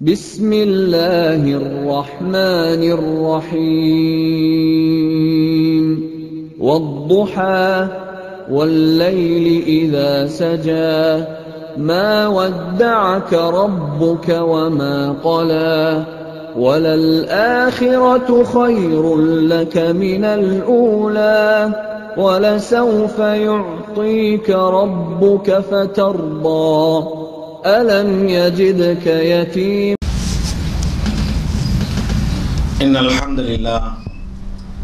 بسم الله الرحمن الرحيم والضحى والليل إذا سجى ما ودعك ربك وما قلى وللآخرة خير لك من الأولى ولسوف يعطيك ربك فترضى ألم يجدك يتيما. إن الحمد لله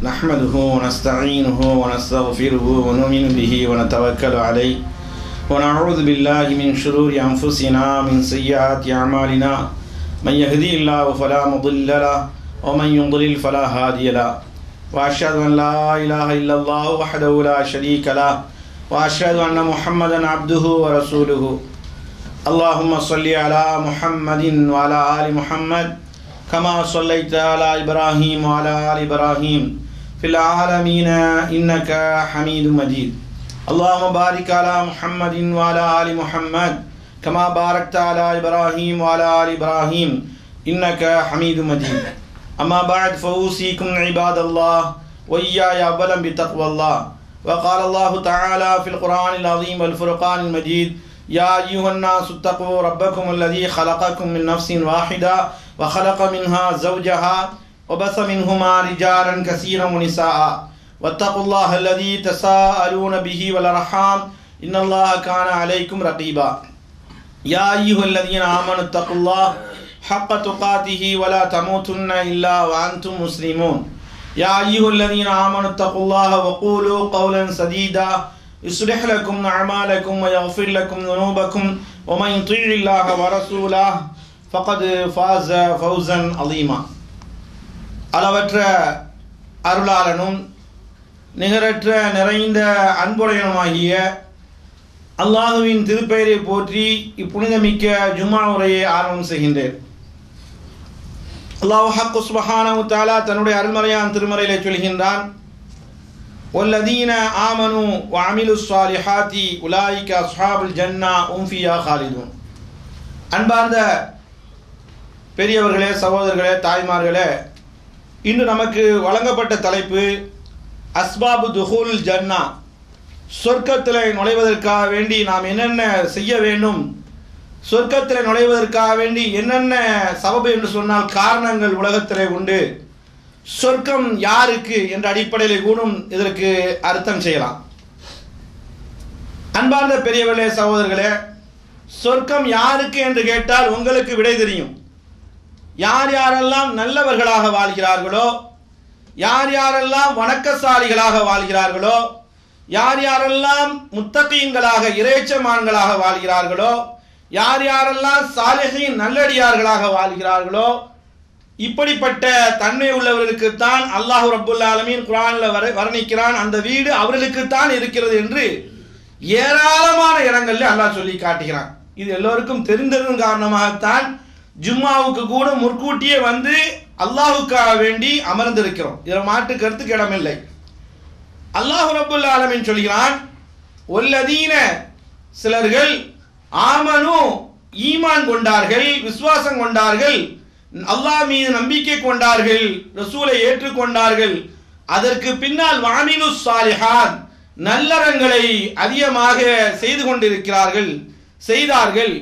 نحمده ونستعينه ونستغفره ونؤمن به ونتوكل عليه ونعوذ بالله من شرور أنفسنا من سيئات أعمالنا من يهدي الله فلا مضل له ومن يضلل فلا هادي له وأشهد أن لا إله إلا الله وحده لا شريك له وأشهد أن محمدا عبده ورسوله. اللهم صل على محمد وعلى آل محمد كما صليت على إبراهيم وعلى آل إبراهيم في العالمين إنك حميد مجيد. اللهم بارك على محمد وعلى آل محمد كما باركت على إبراهيم وعلى آل إبراهيم إنك حميد مجيد. أما بعد فأوصيكم عباد الله وإياي أولا بتقوى الله. وقال الله تعالى في القرآن العظيم والفرقان المجيد: يا أيها الناس اتقوا ربكم الذي خلقكم من نفس واحدة وخلق منها زوجها وبث منهما رجالا كثيرا ونساء واتقوا الله الذي تساءلون به والأرحام إن الله كان عليكم رقيبا. يا أيها الذين آمنوا اتقوا الله حق تقاته ولا تموتن إلا وأنتم مسلمون. يا أيها الذين آمنوا اتقوا الله وقولوا قولا سديدا يصلح لكم أعمالكم ويغفر لكم ذنوبكم ومن يطع الله ورسوله فقد فاز فوزا عظيما. அளவற்ற அருளாளனும் நிகரற்ற நிறைந்த அன்புடையனுமாகிய அல்லாஹுவின் திருப்பெயரை போற்றி இப்புனிதமிக்க ஜும்மா உரையை ஆரம்பம் செய்கின்றேன். அல்லாஹ் ஹக்கு சுப்ஹானஹு வ தஆலா தன்னுடைய அருள்மறையான் திருமறையிலே சொல்கின்றான்: வல்லதீன ஆமனு வஅமிலுஸ் ஸாலிஹாத்தி உலாயிக அஸ்ஹாபுல் ஜன்னா ஹும் ஃபியா காலிதூன். அன்பார்ந்த பெரியவர்களே, சகோதரர்களே, தாய்மார்களே, இன்று நமக்கு வழங்கப்பட்ட தலைப்பு அஸ்பாபு துஹூல் ஜன்னா. சொர்க்கத்தில் நுழைவதற்காக வேண்டி நாம் என்னென்ன செய்ய வேண்டும், சொர்க்கத்தில் நுழைவதற்காக வேண்டி என்னென்ன சபபு என்று சொன்னால் காரணங்கள் உலகத்திலே உண்டு, சொர்க்கம் யாருக்கு என்ற அடிப்படையில் கூடும் இதற்கு அர்த்தம் செய்யலாம். அன்பார்ந்த பெரியவர்களே, சகோதரர்களே, சொர்க்கம் யாருக்கு என்று கேட்டால் உங்களுக்கு விடை தெரியும். யார் யாரெல்லாம் நல்லவர்களாக வாழ்கிறார்களோ, யார் யாரெல்லாம் வணக்கசாலிகளாக வாழ்கிறார்களோ, யார் யாரெல்லாம் முத்தகீன்களாக இறைச்சமான்களாக வாழ்கிறார்களோ, யார் யாரெல்லாம் சாலிஹீன் நல்லடியார்களாக வாழ்கிறார்களோ, இப்படிப்பட்ட தன்மை உள்ளவர்களுக்குத்தான் அல்லாஹ் ரப்புல் ஆலமீன் குர்ஆனில் வர்ணிக்கிறான். அந்த வீடு அவர்களுக்குத்தான் இருக்கிறது என்று ஏராளமான இடங்களில் அல்லாஹ் சொல்லி காட்டுகிறான். இது எல்லோருக்கும் தெரிந்ததன் காரணமாகத்தான் ஜும்மாவுக்கு கூட முற்கூட்டியே வந்து அல்லாஹுக்காக வேண்டி அமர்ந்திருக்கிறோம். இதில் மாற்று கருத்துக்கு இடமில்லை. அல்லாஹ் ரப்புல் ஆலமீன் சொல்கிறான்: வல்லதீன சிலர்கள் ஆமனு ஈமான் கொண்டார்கள், விசுவாசம் கொண்டார்கள், அல்லாஹ் மீது நம்பிக்கை கொண்டார்கள், ரசூலை ஏற்றுக்கொண்டார்கள், அதற்கு பின்னால் வஅமிலுஸ் ஸாலிஹாத் நல்லறங்களை அதிகமாக செய்து கொண்டிருக்கிறார்கள், செய்தார்கள்.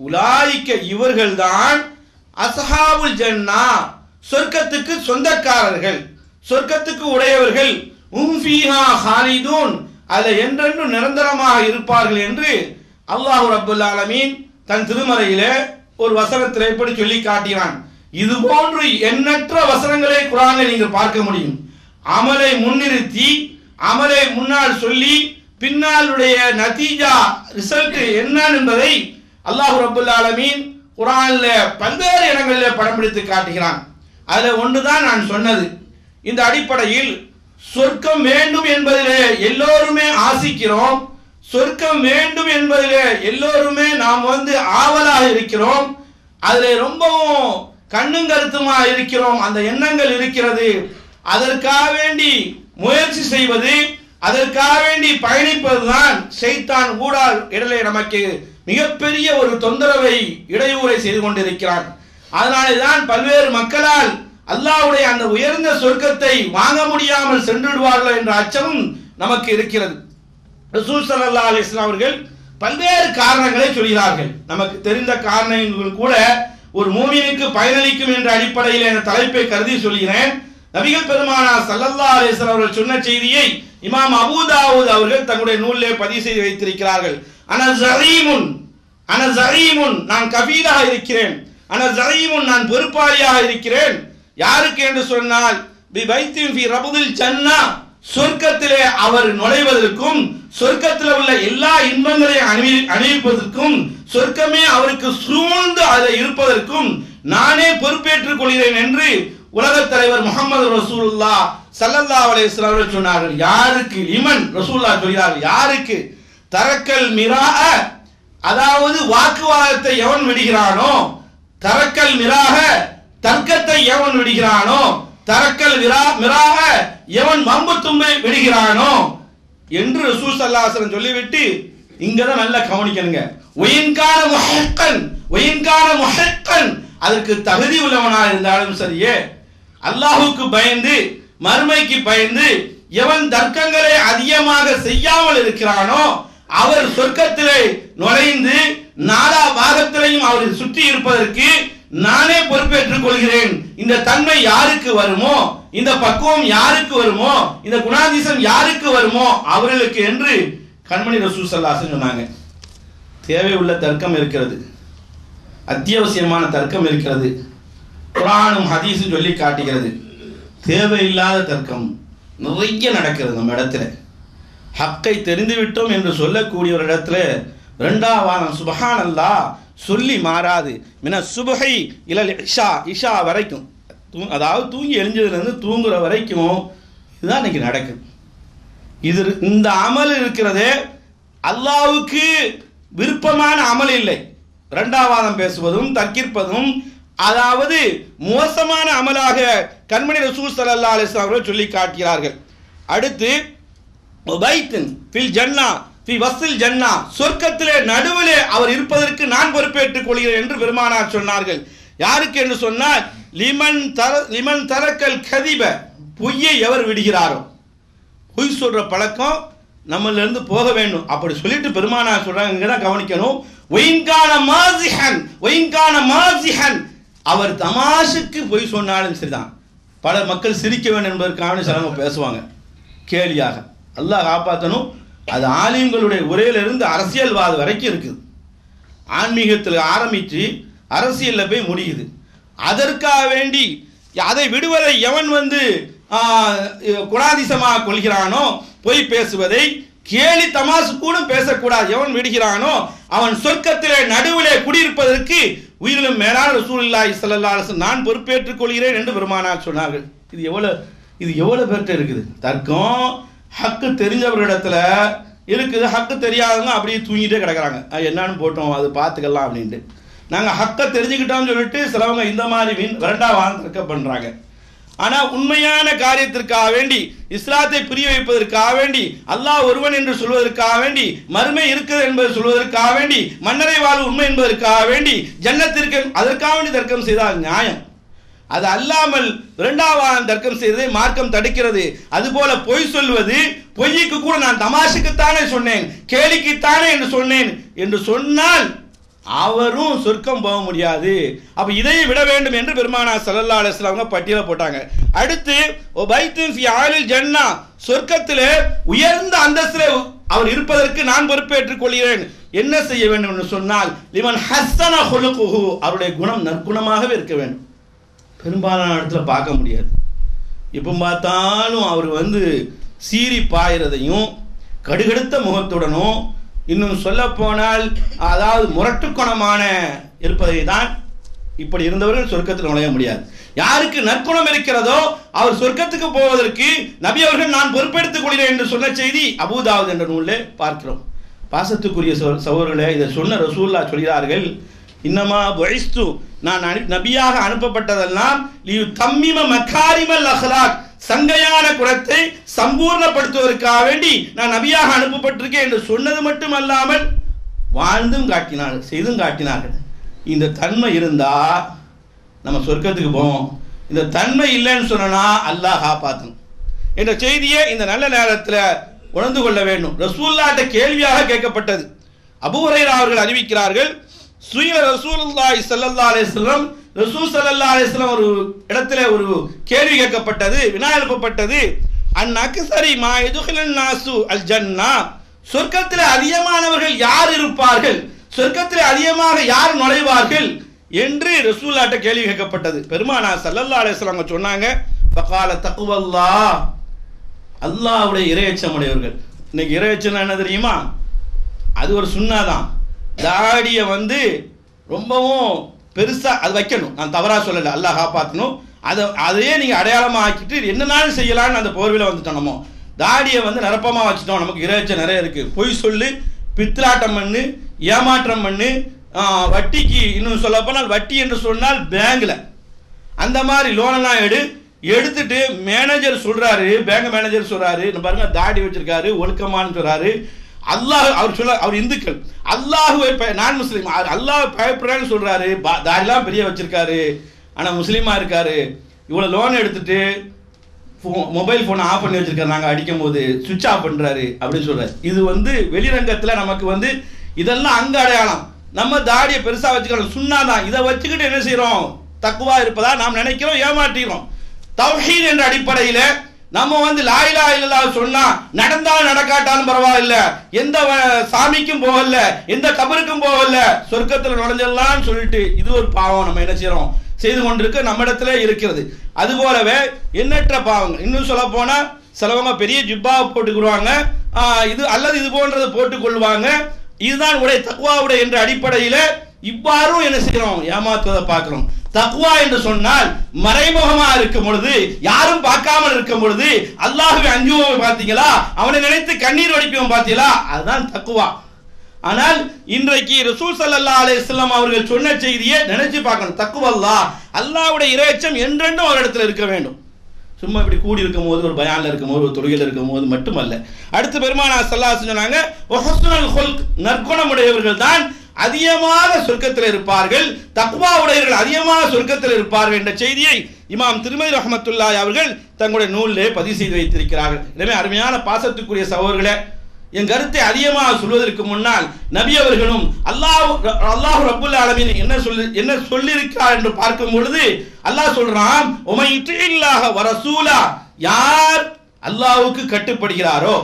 உலாயிக்க இவர்கள்தான் அஸ்ஹாபுல் ஜன்னா சொர்க்கத்துக்கு சொந்தக்காரர்கள், சொர்க்கத்துக்கு உடையவர்கள். ஹும் ஃபீஹா காலிதூன் அதில் என்றென்று நிரந்தரமாக இருப்பார்கள் என்று அல்லாஹ் ரப்புல் ஆலமீன் தன் திருமறையிலே ஒரு வசனத்தில் எப்படி சொல்லி காட்டினான். இது போன்று எண்ணற்ற வசனங்களை குர்ஆனில் நீங்கள் பார்க்க முடியும். அமலை முன்னிறுத்தி, அமலை முன்னால் சொல்லி, பின்னாலுடைய நதீஜா ரிசல்ட் என்ன என்பதை அல்லாஹ் ரப்புல் ஆலமீன் குர்ஆனில் பல்வேறு இடங்களில் படம் பிடித்து காட்டுகிறான். அதில் ஒன்றுதான் நான் சொன்னது. இந்த அடிப்படையில் சொர்க்கம் வேண்டும் என்பதிலே எல்லோருமே ஆசிக்கிறோம், சொர்க்கம் வேண்டும் என்பதிலே எல்லோருமே நாம் ஆவலாக இருக்கிறோம், அதில் ரொம்பவும் கண்ணும் கருத்துமா இருக்கிறோம், அந்த எண்ணங்கள் இருக்கிறது. அதற்காக வேண்டி முயற்சி செய்வது, அதற்காக வேண்டி பயணிப்பதுதான் ஷைத்தான் ஊடால் இடையிலே நமக்கு மிகப்பெரிய ஒரு தொந்தரவை இடையூறை செய்து கொண்டிருக்கிறான். அதனால்தான் பல்வேறு மக்களால் அல்லாஹ்வுடைய அந்த உயர்ந்த சொர்க்கத்தை வாங்க முடியாமல் சென்றுடுவார்கள் என்ற அச்சமும் நமக்கு இருக்கிறது. ரசூல் ஸல்லல்லாஹு அலைஹி வஸல்லம் அவர்கள் பல்வேறு காரணங்களை சொல்கிறார்கள். நமக்கு தெரிந்த காரணங்கள் கூட ஒரு மூமினுக்கு பயனளிக்கும் என்ற அடிப்படையில் என்ற தலைப்பை கருதி சொல்கிறேன். நபிகள் பெருமானார் ஸல்லல்லாஹு அலைஹி வஸல்லம் அவர்கள் சொன்ன செய்தியை இமாம் அபூ தாவூத் அவர்கள் தங்களுடைய நூலிலே பதிவு செய்து வைத்திருக்கிறார்கள். அன ஸரீமுன் நான் கபீலாக இருக்கிறேன், அன ஸரீமுன் நான் பொறுப்பாளியாக இருக்கிறேன். யாருக்கு என்று சொன்னால் பி பைத்தின் ஃபி ரபுதில் ஜன்னா, சொர்க்கத்திலே அவர் நுழைவதற்கும் சொர்க்கத்தில் உள்ள எல்லா இன்பங்களையும் அணிவிப்பதற்கும் சொர்க்கமே அவருக்கு சூழ்ந்து அதில் இருப்பதற்கும் நானே பொறுப்பேற்றுக் கொள்கிறேன் என்று உலகத் தலைவர் முஹம்மது ரசூலுல்லாஹ் ஸல்லல்லாஹு அலைஹி வஸல்லம் அவர்கள் சொன்னார்கள். யாருக்கு? லிமன் ரசூலுல்லாஹ் சொல்கிறார்கள், யாருக்கு? தரக்கல் மிராஅ, அதாவது வாக்குவாதத்தை எவன் விடுகிறானோ, தரக்கல் மிராக தர்க்கத்தை எவன் விடுகிறானோ, தரக்கல் மிராக எவன் வம்பு தும்பை விடுகிறானோ என்று ரசூல் ஸல்லல்லாஹு அலைஹி வஸல்லம் சொல்லிவிட்டு இங்கதான் நல்லா கவனிக்கணுங்க. ஒயின்கான முஹக்கன் அதற்கு தகுதி உள்ளவனாக இருந்தாலும் சரியே, அல்லாஹுக்கு பயந்து மறுமைக்கு பயந்து எவன் தர்க்கங்களை அதிகமாக செய்யாமல் இருக்கிறானோ அவர் சொர்க்கத்திலே நுழைந்து நாலா பாகத்திலையும் அவரை சுற்றி இருப்பதற்கு நானே பொறுப்பேற்றுக் கொள்கிறேன். இந்த தன்மை யாருக்கு வருமோ, இந்த பக்குவம் யாருக்கு வருமோ, இந்த குணாதிசம் யாருக்கு வருமோ அவர்களுக்கு என்று கண்மணி ரசூல் ஸல்லல்லாஹு அலைஹி வஸல்லம் சொன்னாங்க. தேவை உள்ள தர்க்கம் இருக்கிறது, அத்தியாவசியமான தர்க்கம் இருக்கிறது, குர்ஆனும் ஹதீஸும் சொல்லி காட்டுகிறது. தேவையில்லாத தர்க்கம் நிறைய நடக்கிறது நம்ம இடத்துல. ஹக்கை தெரிந்து விட்டோம் என்று சொல்லக்கூடிய ஒரு இடத்துல ரெண்டாவாரம் சுப்ஹானல்லாஹ் சொல்லி மாறாது. மின சுபஹி இலல் இஷா, இஷா வரைக்கும், அதாவது தூங்கி எழுஞ்சதுலேருந்து தூங்குற வரைக்கும் இதுதான் இன்னைக்கு நடக்குது. இந்த அமல் இருக்கிறதே அல்லாஹ்வுக்கு விருப்பமான அமல் இல்லை. இரண்டாவாதம் பேசுவதும் தர்க்கிப்பதும் அதாவது மோசமான அமலாக கண்மணி ரசூல் ஸல்லல்லாஹு அலைஹி வஸல்லம் அவர்கள் சொல்லி காட்டுகிறார்கள். அடுத்து பைத்தின் ஃபில் ஜன்னா ஃபி வஸ்ஸில் ஜன்னா, சொர்க்கத்திலே நடுவிலே அவர் இருப்பதற்கு நான் பொறுப்பேற்றுக் கொள்கிறேன் என்று பெருமானார் சொன்னார்கள். யாருக்கு என்று சொன்னால் லிமன் தரக்கல் கதிப, பொய்யை எவர் விடுகிறாரோ, பொய் சொல்ற பழக்கம் நம்மள இருந்து போக வேண்டும் அப்படி சொல்லிட்டு பெருமானார் சொல்றாங்க. இங்கதான் கவனிக்கணும். ஒயின்கான மாசிஹன் அவர் தமாஷுக்கு பொய் சொன்னாலும் சரிதான். பல மக்கள் சிரிக்க வேண்டும் என்பதற்காக சிலவங்க பேசுவாங்க கேலியாக. அல்லாஹ் காப்பாற்றணும். அது ஆலிம்களுடைய உரையிலிருந்து அரசியல்வாத வரைக்கும் இருக்குது. ஆன்மீகத்தில் ஆரம்பித்து அரசியலில் போய் முடியுது. அதற்காக வேண்டி அதை விடுவதை எவன் குணாதிசமாக கொள்கிறானோ, பொய் பேசுவதை கேலி தமாசு கூட பேசக்கூடாது எவன் விடுகிறானோ அவன் சொர்க்கத்திலே நடுவிலே குடியிருப்பதற்கு உயிரிலும் மேலான ரசூலுல்லாஹி ஸல்லல்லாஹு அலைஹி வஸல்லம் நான் பொறுப்பேற்றுக் கொள்கிறேன் என்று பெருமானார் சொன்னார்கள். இது எவ்வளவு பேர்கிட்ட இருக்குது தர்க்கம். ஹக்கு தெரிஞ்சவரிடத்துல இருக்குது, ஹக்கு தெரியாதவங்க அப்படியே தூங்கிட்டே கிடக்குறாங்க. என்னன்னு போட்டோம் அது பார்த்துக்கலாம் அப்படின்ட்டு. நாங்கள் ஹக்கை தெரிஞ்சுக்கிட்டோம்னு சொல்லிட்டு சிலவங்க இந்த மாதிரி இரண்டாவது தர்க்கம் பண்ணுறாங்க. ஆனால் உண்மையான காரியத்திற்காக வேண்டி, இஸ்லாத்தை புரிய வைப்பதற்காக வேண்டி, அல்லாஹ் ஒருவன் என்று சொல்வதற்காக வேண்டி, மறுமை இருக்குது என்பதை சொல்வதற்காக வேண்டி, மன்னரை வாழ்வு உண்மை என்பதற்காக வேண்டி, ஜன்னத்திற்கு அதற்காக வேண்டி தர்க்கம் செய்தால் நியாயம். அது அல்லாமல் இரண்டாவது தர்க்கம் செய்வதை மார்க்கம் தடுக்கிறது. அதுபோல பொய் சொல்வது, பொய்க்கு கூட நான் தமாஷுக்குத்தானே சொன்னேன், கேலிக்குத்தானே என்று சொன்னேன் என்று சொன்னால் அவரும் சொர்க்கம் போக முடியாது. அப்ப இதை விட வேண்டும் என்று பெருமானார் ஸல்லல்லாஹு அலைஹி வஸல்லம் பட்டியல போட்டாங்க. அடுத்து பைத்தின் ஃபி ஆலில் ஜன்னா, சொர்க்கத்திலே உயர்ந்த அந்தஸ்திலே அவர் இருப்பதற்கு நான் பொறுப்பேற்றுக் கொள்கிறேன். என்ன செய்ய வேண்டும் என்று சொன்னால் லிமன் ஹஸ்ஸன ஹுலுகுஹு, அவருடைய குணம் நற்குணமாகவே இருக்க வேண்டும். பெரும்பாலான இடத்துல பார்க்க முடியாது. இப்போ பார்த்தாலும் அவர் சீறி பாயிறதையும் கடுகடுத்த முகத்துடனும், இன்னும் சொல்ல போனால் அதாவது முரட்டுக்குணமான இருப்பதை தான். இப்படி இருந்தவர்கள் சொர்க்கத்தில் நுழைய முடியாது. யாருக்கு நற்குணம் இருக்கிறதோ அவர் சொர்க்கத்துக்கு போவதற்கு நபி அவர்கள் நான் பொறுப்பெடுத்துக் கொள்கிறேன் என்று சொன்ன செய்தி அபூ தாவூத் என்ற நூலில் பார்க்கிறோம். பாசத்துக்குரிய சகோதரர்களே, இதை சொன்ன ரசூலுல்லாஹ் சொல்கிறார்கள், இன்னமா புஇஸ்து, நான் நபியாக அனுப்பப்பட்டதெல்லாம் லியு தம்மிம மகாரிமல் அஹ்லாக், சங்கையான குணத்தை சம்பூர்ணப்படுத்துவதற்காக வேண்டி நான் நபியாக அனுப்பப்பட்டிருக்கேன் என்று சொன்னது மட்டுமல்லாமல் வாழ்ந்தும் காட்டினார்கள், செய்தும் காட்டினார்கள். இந்த தன்மை இருந்தா நம்ம சொர்க்கத்துக்கு போவோம். இந்த தன்மை இல்லைன்னு சொன்னா அல்லாஹ் காப்பாற்றணும் என்ற செய்தியை இந்த நல்ல நேரத்தில் உணர்ந்து கொள்ள வேண்டும். ரசூலுல்லாஹ்ட்ட கேள்வியாக கேட்கப்பட்டது. அபூ ஹுரைரா அவர்கள் அறிவிக்கிறார்கள், சுயில ரசூலுல்லாஹி ஸல்லல்லாஹு அலைஹி வஸல்லம், ரசூல் ஸல்லல்லாஹு அலைஹி வஸல்லம் ஒரு இடத்துல ஒரு கேள்வி கேட்கப்பட்டது, வினா எழுப்பப்பட்டது. அன் அக்ஸரி மா யதுகிலுன் நாசு அல் ஜன்னா, சொர்க்கத்தில் அதிகமானவர்கள் யார் இருப்பார்கள், சொர்க்கத்தில் அதிகமாக யார் நுழைவார்கள் என்று ரசூலுல்லாஹ்ட்ட கேள்வி கேட்கப்பட்டது. பெருமானார் ஸல்லல்லாஹு அலைஹி வஸல்லம் சொன்னாங்க, ஃபகால தக்வல்லாஹ், அல்லாஹ்வுடைய இறையச்சம் உடையவர்கள். இன்னைக்கு இறையச்சம் என்ன தெரியுமா? அது ஒரு சுன்னாதான். தாடியை வந்து ரொம்பவும் பெருசா அது வைக்கணும், நான் தவறா சொல்லல, அல்லாஹ் காப்பாற்றணும். அதையே நீங்க அடையாளமா ஆக்கிட்டு என்னனாலும் செய்யலாம்னு அந்த போர்வையில வந்துட்டோம். நம்ம தாடியை வந்து நிரப்பமா வச்சுட்டோம். நமக்கு இறைச்சம் நிறைய இருக்கு. பொய் சொல்லு, பித்லாட்டம் பண்ணு, ஏமாற்றம் பண்ணு, வட்டிக்கு, இன்னும் சொல்ல போனால் வட்டி என்று சொன்னால் பேங்க்ல அந்த மாதிரி லோனெல்லாம் எடுத்துட்டு மேனேஜர் சொல்றாரு, பேங்க் மேனேஜர் சொல்றாரு, பாருங்க தாடி வச்சிருக்காரு, ஒழுக்கமானு சொல்றாரு. அல்லாஹ் அவர் சொல்ல, அவர் இந்துக்கள், அல்லாஹுவை நான் முஸ்லீம், அல்லாஹ் பயப்படுறான்னு சொல்றாரு, தாடிலாம் பெரிய வச்சிருக்காரு, ஆனா முஸ்லீமா இருக்காரு, இவ்வளவு லோன் எடுத்துட்டு மொபைல் போனை ஆஃப் பண்ணி வச்சிருக்காரு, நாங்க அடிக்கும் போது சுவிட்ச் ஆஃப் பண்றாரு அப்படின்னு சொல்றாரு. இது வந்து வெளிரங்கத்துல நமக்கு வந்து இதெல்லாம் அங்க அடையாளம். நம்ம தாடியை பெருசா வச்சுக்கிறோம், சுன்னாதான். இதை வச்சுக்கிட்டு என்ன செய்யறோம்? தக்குவா இருப்பதா நாம் நினைக்கிறோம், ஏமாற்றிக்கிறோம். தௌஹீத் என்ற அடிப்படையில நம்ம வந்து லா இலாஹ இல்லல்லாஹ் சொன்னா நடந்தாலும் நடக்காட்டாலும் பரவாயில்ல, எந்த சாமிக்கும் போகல, எந்த கபருக்கும் போகல, சொர்க்கத்தில் நுழைஞ்சிடலாம்னு சொல்லிட்டு இது ஒரு பாவம் நம்ம என்ன செய்யறோம், செய்து கொண்டிருக்க நம்ம இடத்துல இருக்கிறது. அது போலவே எண்ணற்ற பாவங்கள். இன்னும் சொல்ல போனா சிலவங்க பெரிய ஜிப்பாவை போட்டுக்குருவாங்க, இது அல்லது இது போன்றது போட்டுக் கொள்வாங்க. இதுதான் உடைய தக்வாவுடைய என்ற அடிப்படையில இவ்வாறும் என்ன செய்யறோம், ஏமாத்துவதை பார்க்கிறோம். தக்வா என்று சொன்னால் மறைமுகமா இருக்கும் பொழுது, யாரும் பார்க்காமல் இருக்கும் பொழுது அல்லாஹ்வை அஞ்சுவோம் பார்த்தீங்களா, அவனை நினைத்து கண்ணீர் வடிப்போம் பார்த்தீங்களா, அதுதான் தக்வா. ஆனால் இன்றைக்கு ரசூல் ஸல்லல்லாஹு அலைஹி வஸல்லம் அவர்கள் சொன்ன செய்தியை நினைச்சு பார்க்கணும். தக்வல்லாஹ், அல்லாஹ்வுடைய இறையச்சம் என்றென்றும் ஒரு இடத்துல இருக்க வேண்டும். சும்மா இப்படி கூடி இருக்கும் போது, ஒரு பயான்ல இருக்கும் போது, ஒரு தொழுகையில் இருக்கும் போது மட்டுமல்ல. அடுத்து பெருமானார் ஸல்லல்லாஹு அலைஹி வஸல்லம் சொன்னாங்க, வஹஸ்னுல் குல்க், நற்குணமுடையவர்கள் தான் அதிகமாக சொர்க்கத்தில் இருப்பார்கள், தக்வா உடையவர்கள் அதிகமாக சொர்க்கத்தில் இருப்பார்கள் என்ற செய்தியை இமாம் திருமதி ரஹ்மத்துல்லாஹி அவர்கள் தங்களுடைய நூலிலே பதிவு செய்து வைத்திருக்கிறார்கள். எனவே அருமையான பாசத்துக்குரிய சகோதரர்களே, என் கருத்தை அதிகமாக சொல்வதற்கு முன்னால் நபி அவர்களும் அல்லாஹ் ரப்புல் ஆலமீன் என்ன சொல்லியிருக்கிறார் என்று பார்க்கும் பொழுது அல்லாஹ் சொல்றான், உமை இல்லாஹ வரசூலா, யார் அல்லாஹ்வுக்கு கட்டுப்படுகிறாரோ,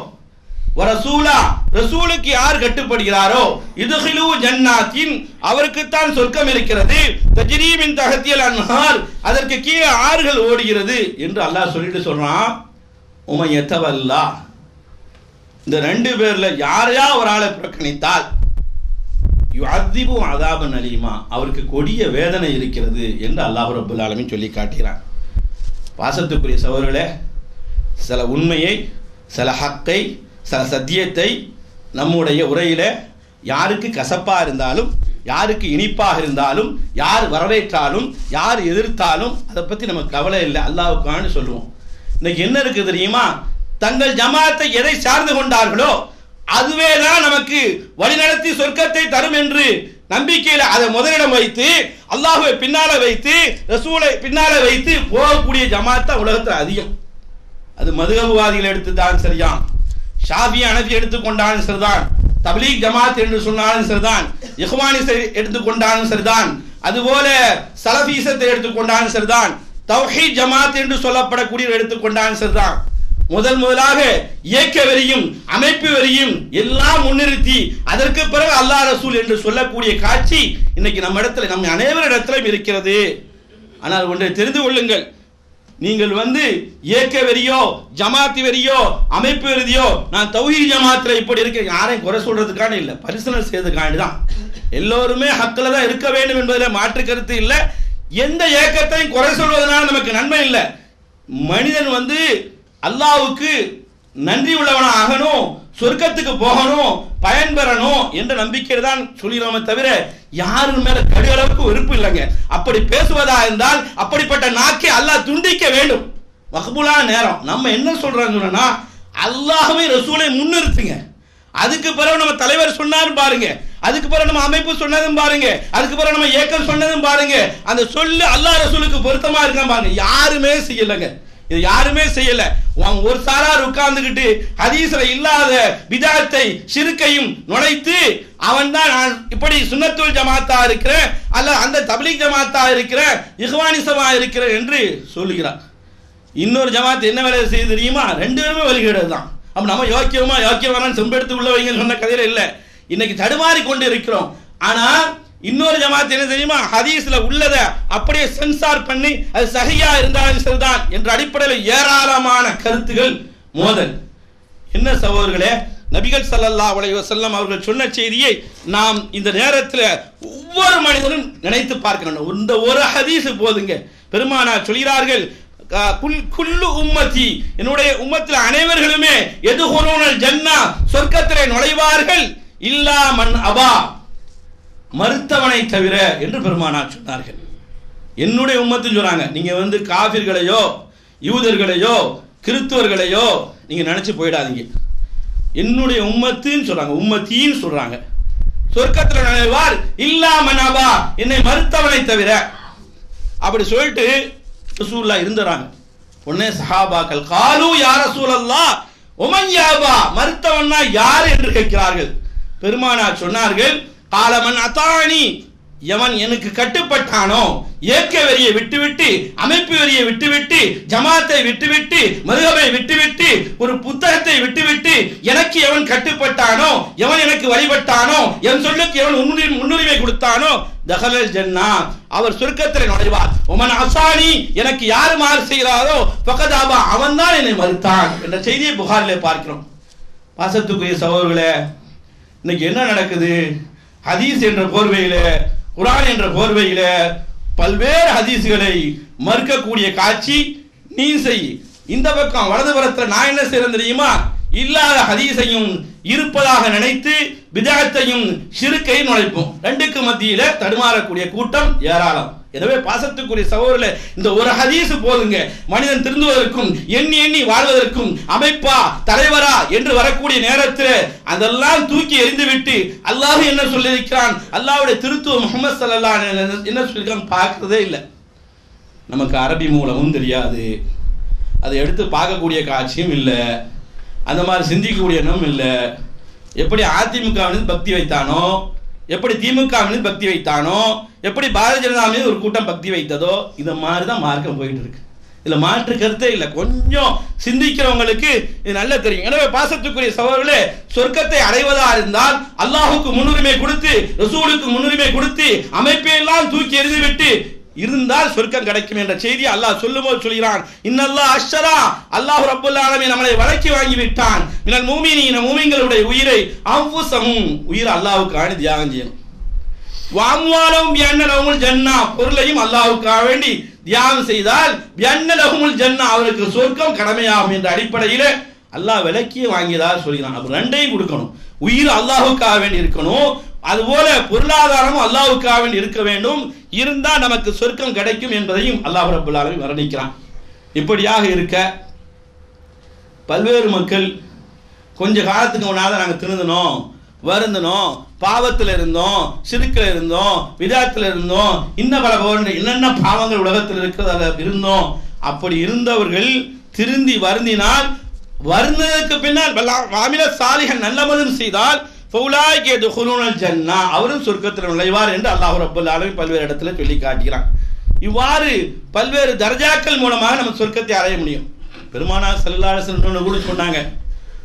வரசூலா ரசூலுக்கு யார் கட்டுப்படுகிறாரோ, இதுகிலு ஜன்னாத்தின், அவருக்குத்தான் சொர்க்கம் இருக்கிறது, தஜ்ரீ மின் தஹ்தில் அன்ஹார், அதற்கு கீழே ஆறுகள் ஓடுகிறது என்று அல்லாஹ் சொல்லிட்டு சொல்றான். உமை யதவல்லா, இந்த ரெண்டு பேர்ல யாரையா ஒரு ஆளை புறக்கணித்தால் யுஅதிபு அஸாபன் அலீமா, அவருக்கு கொடிய வேதனை இருக்கிறது என்று அல்லாஹ் ரப்பல் ஆலமீன் சொல்லி காட்டுகிறான். பாசத்துக்குரிய சகோதரர்களே, சில உண்மையை, சில ஹக்கை, சில சத்தியத்தை நம்முடைய உரையில யாருக்கு கசப்பா இருந்தாலும், யாருக்கு இனிப்பாக இருந்தாலும், யார் வரவேற்றாலும், யார் எதிர்த்தாலும் அதை பத்தி நமக்கு கவலை இல்லை, அல்லாஹ்வுக்கான்னு சொல்லுவோம். இன்னைக்கு என்ன இருக்கு தெரியுமா? தங்கள் ஜமாத்தை எதை சார்ந்து கொண்டார்களோ அதுவே தான் நமக்கு வழிநடத்தி சொர்க்கத்தை தரும் என்று நம்பிக்கையில அதை முதலிடம் வைத்து, அல்லாஹ்வை பின்னால வைத்து, ரசூலை பின்னால வைத்து போகக்கூடிய ஜமாத்தா உலகத்தில் அதிகம். அது மதுஹப்வாதிகள் எடுத்துதான் சரிதான், ஷாஃபி ஹனஃபி எடுத்துக்கொண்டாலும் சரிதான், தப்லீக் ஜமாத் என்று சொன்னாலும் சரிதான், இஹ்வானி எடுத்துக்கொண்டாலும் சரிதான், அதுபோல சலஃபீசத்தை எடுத்துக்கொண்டாலும் சரிதான், தௌஹீத் ஜமாத் என்று சொல்லப்படக்கூடிய எடுத்துக்கொண்டாலும் சரிதான். முதலாக இயக்க வெறியும் அமைப்பு வெறியும் எல்லாம் முன்னிறுத்தி அதற்கு பிறகு அல்லாஹ் ரசூல் என்று சொல்லக்கூடிய காட்சி இன்னைக்கு நம்ம இடத்துல, நம்ம அனைவரிடத்திலும் இருக்கிறது. ஆனால் ஒன்றை தெரிந்து கொள்ளுங்கள், நீங்கள் வந்து இயக்க வெறியோ, ஜமாத்தி வெறியோ, அமைப்பு வெறியோ, நான் தௌஹீத் ஜமாத்துல இப்படி இருக்க, யாரையும் குறை சொல்றதுக்கான இல்லை, பரிசீலனை செய்யறதுக்காண்டி தான். எல்லோருமே ஹக்கில் தான் இருக்க வேண்டும் என்பதில் மாற்று கருத்து இல்லை. எந்த இயக்கத்தையும் குறை சொல்வதனால நமக்கு நன்மை இல்லை. மனிதன் வந்து அல்லாஹ்வுக்கு நன்றி உள்ளவனா ஆகணும், சொர்க்கத்துக்கு போகணும், பயன்பெறணும் என்ற நம்பிக்கையில் தான் சொல்லிடுவோமே தவிர யாரும் மேல கடுகளவுக்கு வெறுப்பு இல்லைங்க. அப்படி பேசுவதா இருந்தால் அப்படிப்பட்ட நாக்கை அல்லாஹ் துண்டிக்க வேண்டும். மக்பூலான நேரம் நம்ம என்ன சொல்றோம்னு சொன்னா, அல்லாஹ்வை ரசூலை முன்னிறுத்துங்க. அதுக்கு பிறகு நம்ம தலைவர் சொன்னாரு பாருங்க, அதுக்கு பிறகு நம்ம அமைப்பு சொன்னதும் பாருங்க, அதுக்கு பிறகு நம்ம ஏக்கம் சொன்னதும் பாருங்க, அந்த சொல்லு அல்லாஹ் ரசூலுக்கு பொருத்தமா இருக்கான்னு பாருங்க. யாருமே செய்யலங்க, இது யாருமே செய்யல. ஒரு சாரார் உட்கார்ந்துகிட்டு ஹதீஸ்ல இல்லாத பிதாத்தை ஷிர்கையும் நுழைத்து அவன் தான் நான் இப்படி சுன்னத்துல் ஜமாத்தா இருக்கிறேன் அல்ல அந்த தப்லீக் ஜமாத்தா இருக்கிறேன் இஹ்வானிசமா இருக்கிறேன் என்று சொல்லுகிறார். இன்னொரு ஜமாத் என்ன வேலை செய்ய தெரியுமா? ரெண்டு பேருமே வழிகேடு தான். அப்ப நம்ம யோக்கியமான செம்பெடுத்து உள்ள வைங்க சொன்ன கதையில இல்ல. இன்னைக்கு தடுமாறி கொண்டு இருக்கிறோம். ஆனா இன்னொரு ஜமாத் என்ன தெரியுமா? ஹதீஸ்ல உள்ளத அப்படியே சென்சார் பண்ணி அது சஹியா இருந்தாலும் சரிதான் என்ற அடிப்படையில் ஏராளமான கருத்துகள் மோதல். என்ன சகோதரர்களே, நபிகள் ஸல்லல்லாஹு அலைஹி வஸல்லம் அவர்கள் சொன்ன செய்தியை நாம் இந்த நேரத்தில் ஒவ்வொரு மனிதனும் நினைத்து பார்க்கணும். இந்த ஒரு ஹதீஸ் போதுங்க. பெருமானார் சொல்கிறார்கள், குல்லு உம்மத்தி, என்னுடைய உம்மத்தில் அனைவர்களுமே எதுகுலூனல் ஜன்னா, சொர்க்கத்திலே நுழைவார்கள், இல்லா மன் அபா, மறுத்தவனை தவிர என்று பெருமானார் சொன்னார்கள். என்னுடைய உம்மத்துன்னு சொல்றாங்க. நீங்க காபிர்களையோ யூதர்களையோ கிறிஸ்துவர்களையோ நீங்க நினைச்சு போயிடாதீங்க. என்னுடைய உம்மத்துன்னு சொல்றாங்க, உம்மத்தின்னு சொல்றாங்க. சொர்க்கத்தில் நுழைவார் இல்லா மன் அபா, என்னை மறுத்தவனை தவிர. அப்படி சொல்லிட்டு ரசூலுல்லாஹ் இருந்தறாங்க. உடனே சஹாபாக்கள் காலு யா ரசூலல்லாஹ் உமன் யாபா, மறுத்தவன்னா யார் என்று கேட்கிறார்கள். பெருமானார் சொன்னார்கள், காலமன் அத்தானி, எவன் எனக்கு கட்டுப்பட்டானோ, ஏக்க வெறியை விட்டுவிட்டு அமைப்பு வெறியை விட்டுவிட்டு ஜமாத்தை விட்டுவிட்டு மதுஹபை விட்டுவிட்டு ஒரு புத்தகத்தை விட்டுவிட்டு எனக்கு எவன் கட்டுப்பட்டானோ, எவன் எனக்கு வழிபட்டானோ, என் சொல்லுக்கு எவன் முன்னுரிமை கொடுத்தானோ, தஹலல் ஜன்னா, அவர் சொர்க்கத்தில் நுழைவார். உமன் அசானி, எனக்கு யார் மாறு செய்கிறாரோ ஃபகதாபா, அவன் தான் என்னை மறுத்தான் என்ற செய்தியை புகாரிலே பார்க்கிறோம். பாசத்துக்குரிய சகோதரர்களே, இன்னைக்கு என்ன நடக்குது? ஹதீஸ் என்ற போர்வையில, குர்ஆன் என்ற போர்வையில பல்வேறு ஹதீஸ்களை மறுக்கக்கூடிய காட்சி நீ செய். இந்த பக்கம் வலதுபுறத்தில் நான் என்ன செய்யறேன் தெரியுமா? இல்லாத ஹதீஸையும் இருப்பதாக நினைத்து பிதஅத்தையும் ஷிர்கையும் நுழைப்போம். ரெண்டுக்கு மத்தியில தடுமாறக்கூடிய கூட்டம் ஏராளம். எனவே பாசத்துக்குரிய சகோதரர்களே, இந்த ஒரு ஹதீஸ் போதுங்க மனிதன் திருந்துவதற்கும் எண்ணி எண்ணி வாழ்வதற்கும். அமைப்பா தலைவரா என்று வரக்கூடிய நேரத்தில் அதெல்லாம் தூக்கி எறிந்துவிட்டு அல்லாஹ் என்ன சொல்லியிருக்கிறான், அல்லாஹ்வுடைய திருத்துவ முஹம்மது ஸல்லல்லாஹு அலைஹி வஸல்லம் என்ன சொல்லியிருக்கான் பார்க்கறதே இல்லை. நமக்கு அரபி மூலமும் தெரியாது, அதை எடுத்து பார்க்கக்கூடிய காட்சியும் இல்லை, அந்த மாதிரி சிந்திக்கக்கூடிய எண்ணமும் இல்லை. எப்படி அதிமுக பக்தி வைத்தானோ, எப்படி திமுக பக்தி வைத்தானோ, எப்படி பாரதிய ஜனதா மீது ஒரு கூட்டம் பக்தி வைத்ததோ, இத மாதிரி தான் மார்க்கம் போயிட்டு இருக்கு. இதுல மாற்று கருத்தே இல்லை. கொஞ்சம் சிந்திக்கிறவங்களுக்கு இது நல்லா தெரியும். எனவே பாசத்துக்குரிய சகோதரர்களே, சொர்க்கத்தை அடைவதா இருந்தால் அல்லாஹுக்கு முன்னுரிமை கொடுத்து ரசூலுக்கு முன்னுரிமை கொடுத்து அமைப்பையெல்லாம் தூக்கி எறிந்துவிட்டு இருந்தால் சொர்க்கம் கிடைக்கும் என்ற செய்தி அல்லாஹ் சொல்லும்போது சொல்கிறான், இன்னல்லாஹ் அஷ்ஷரா, அல்லாஹ் ரப்பல் ஆலமீன் நம்மளை வழக்கி வாங்கி விட்டான், மினல் மூமினீன, மூமின்களுடைய உயிரை, அன்ஃபுஸஹும், உயிர் அல்லாஹ்வுக்காக தியாகம் செய்யணும், வஅம்வாலஹும் பிஅன்னலஹுல் ஜன்னா, பொருளையும் அல்லாஹ்வுக்காக வேண்டி தியாகம் செய்தால் பிஅன்னலஹுல் ஜன்னா, அவருக்கு சொர்க்கம் கடமையாகும் என்ற அடிப்படையில் அல்லாஹ் விலக்கிய வாங்கியதா சொல்கிறான். அப்ப ரெண்டையும் கொடுக்கணும். உயிர் அல்லாஹ்வுக்காக வேண்டி இருக்கணும், அதுபோல பொருளாதாரமும் அல்லாஹ்வுக்காக வேண்டி இருக்க வேண்டும். இருந்தால் நமக்கு சொர்க்கம் கிடைக்கும் என்பதையும் அல்லாஹ் ரப்பல் ஆலமீன் வர்ணிக்கிறான். இப்படியாக இருக்க பல்வேறு மக்கள் கொஞ்ச காலத்துக்கு முன்னாடி நாங்கள் திருந்தனோம், வருந்தனோம், பாவத்தில் இருந்தோம், சிறுக்கில் இருந்தோம், விதாத்தில் இருந்தோம், இன்ன பல என்னென்ன பாவங்கள் உலகத்தில் இருக்கிறத இருந்தோம். அப்படி இருந்தவர்கள் திருந்தி வருந்தினால், வருந்ததற்கு பின்னால் வாமில சாலிஹன் நல்லமதும் செய்தால் ஃபௌலாயிக யதுகுலூனல் ஜன்னா, அவரும் சொர்க்கத்தில் நுழைவார் என்று அல்லாஹ் ரப்பல் ஆலமீன் பல்வேறு இடத்துல சொல்லி காட்டுகிறான். இவ்வாறு பல்வேறு தர்ஜாக்கள் மூலமாக நம்ம சொர்க்கத்தை அடைய முடியும். பெருமானார் ஸல்லல்லாஹு அலைஹி வஸல்லம் கூட சொன்னாங்க.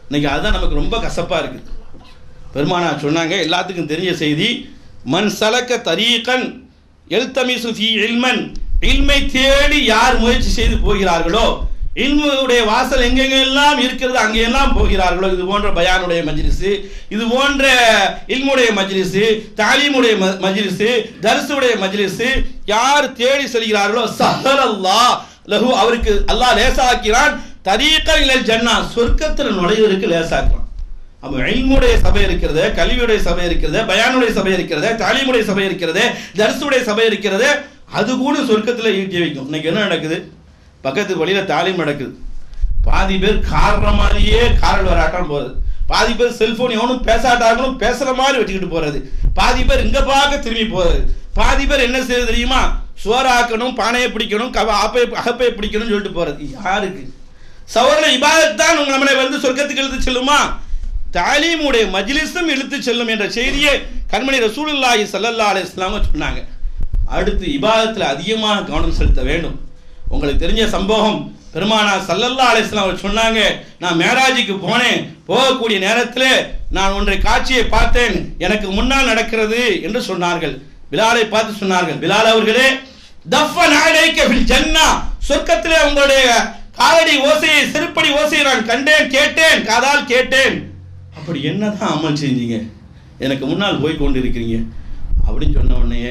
இன்னைக்கு அதுதான் நமக்கு ரொம்ப கசப்பா இருக்கு. பெருமானார் சொன்னாங்க, எல்லாத்துக்கும் தெரிஞ்ச செய்தி, மன் சலக்க தரீகன் எல்தமிசு ஃபீ இல்மன், இல்மை தேடி யார் முயற்சி செய்து போகிறார்களோ, இல்முடைய வாசல் எங்கெங்கெல்லாம் இருக்கிறது அங்கெல்லாம் போகிறார்களோ, இது போன்ற பயானுடைய மஜ்லிஸ், இது போன்ற இல்முடைய மஜ்லிஸ், தாலீமுடைய மஜ்லிஸ், தர்ஸுடைய மஜ்லிஸ் யார் தேடி செல்கிறார்களோ, சஹலல்லாஹ் லஹு, அவருக்கு அல்லாஹ் லேசாக்கிறான், தரீகன் இலல் ஜன்னா, சொர்க்கத்தில் நுழைவதற்கு லேசாக்குறான். அப்ப இல்முடைய சபை இருக்கிறது, கல்வியுடைய சபை இருக்கிறது, பயானுடைய சபை இருக்கிறது, தாலீமுடைய சபை இருக்கிறது, தர்ஸுடைய சபை இருக்கிறது, அது கூட சொர்க்கத்தில் ஈட்டி வைக்கும். இன்னைக்கு என்ன நடக்குது? பக்கத்து வழியில தாலீம் நடக்குது, பாதி பேர் காரண மாதிரியே காரல் வராட்டம் போறது, பாதி பேர் செல்போன் எவனும் பேசாட்டாங்களும் பேசுற மாதிரி வச்சுக்கிட்டு போறது, பாதி பேர் இங்க பார்க்க திரும்பி போறது, பாதி பேர் என்ன செய்யறது தெரியுமா, சோறாக்கணும், பானையை பிடிக்கணும், அகப்பையை பிடிக்கணும்னு சொல்லிட்டு போறது. யாருக்கு சவர்ல இபாதத் தான் நம்மளை வந்து சொர்க்கத்துக்கு இழுத்து செல்லுமா? தாலீமுடைய மஜ்லிஸும் இழுத்து செல்லும் என்ற செய்தியை கண்மணி ரசூலுல்லாஹி ஸல்லல்லாஹு அலைஹி வஸல்லம் சொன்னாங்க. அடுத்து இபாதத்தில் அதிகமாக கவனம் செலுத்த வேண்டும். உங்களுக்கு தெரிஞ்ச சம்பவம், பெருமானார் ஸல்லல்லாஹு அலைஹி வஸல்லம் அவர் சொன்னாங்க, நான் மேராஜுக்கு போனேன், போகக்கூடிய நேரத்தில் நான் ஒன்றை காட்சியை பார்த்தேன், எனக்கு முன்னால் நடக்கிறது என்று சொன்னார்கள். பிலாலை பார்த்து சொன்னார்கள், பிலால் அவர்களே, தஃபன் அலைக ஃபில் ஜன்னா, சொர்க்கத்திலே உங்களுடைய காலடி ஓசையை, செருப்படி ஓசையை நான் கண்டேன், கேட்டேன், காதால் கேட்டேன். அப்படி என்னதான் அமல் செஞ்சீங்க, எனக்கு முன்னால் போய் கொண்டு இருக்கிறீங்க அப்படின்னு சொன்ன உடனே,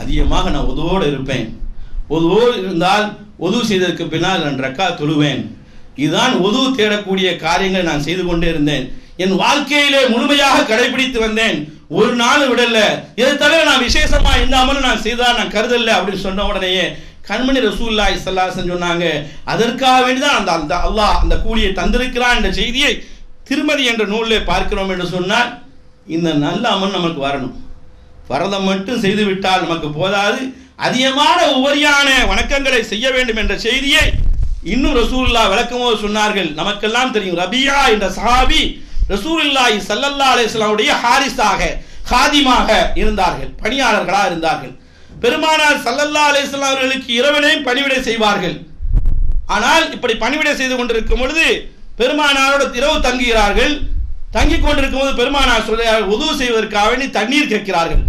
அதிகமாக நான் ஒதுவோடு இருப்பேன், ஒதுவோடு இருந்தால் ஒது செய்ததற்கு பின்னால் நான் ரக்கா தொழுவேன், இதுதான் ஒது தேடக்கூடிய காரியங்களை நான் செய்து கொண்டே இருந்தேன், என் வாழ்க்கையிலே முழுமையாக கடைபிடித்து வந்தேன், ஒரு நாள் விடல, இதை தவிர நான் விசேஷமா இந்த அமலும் நான் செய்தா நான் கருதல்ல அப்படின்னு சொன்ன உடனேயே கண்மணி ரசூலுல்லாஹி ஸல்லல்லாஹு அலைஹி வஸல்லம் சொன்னாங்க, அதற்காக வேண்டிதான் அந்த அல்லாஹ் அந்த கூலியை தந்திருக்கிறான் என்ற செய்தியை திருமதி என்ற நூலில் பார்க்கிறோம் என்று சொன்னால், இந்த நல்ல அமல் நமக்கு வரணும். வரதம் மட்டும் செய்து விட்டால் நமக்கு போதாது, அதிகமான உபரியான வணக்கங்களை செய்ய வேண்டும் என்ற செய்தியை இன்னும் ரசூலுல்லாஹ் விளக்கமோ சொன்னார்கள். நமக்கெல்லாம் தெரியும், ரபியா என்ற சஹாபி ரசூலுல்லாஹி ஸல்லல்லாஹு அலைஹி வஸல்லம் உடைய ஹாரிஸாக, காதிமாக இருந்தார்கள், பணியாளர்களாக இருந்தார்கள். பெருமானார் ஸல்லல்லாஹு அலைஹி வஸல்லம் அவர்களுக்கு இரவினையும் பணிவிடை செய்வார்கள். ஆனால் இப்படி பணிவிடை செய்து கொண்டிருக்கும் பொழுது பெருமானாரோட இரவு தங்குகிறார்கள். தங்கிக் கொண்டிருக்கும் போது பெருமானார் சொல்கிறார்கள், உது செய்வதற்காக வேண்டி தண்ணீர் கேட்கிறார்கள்.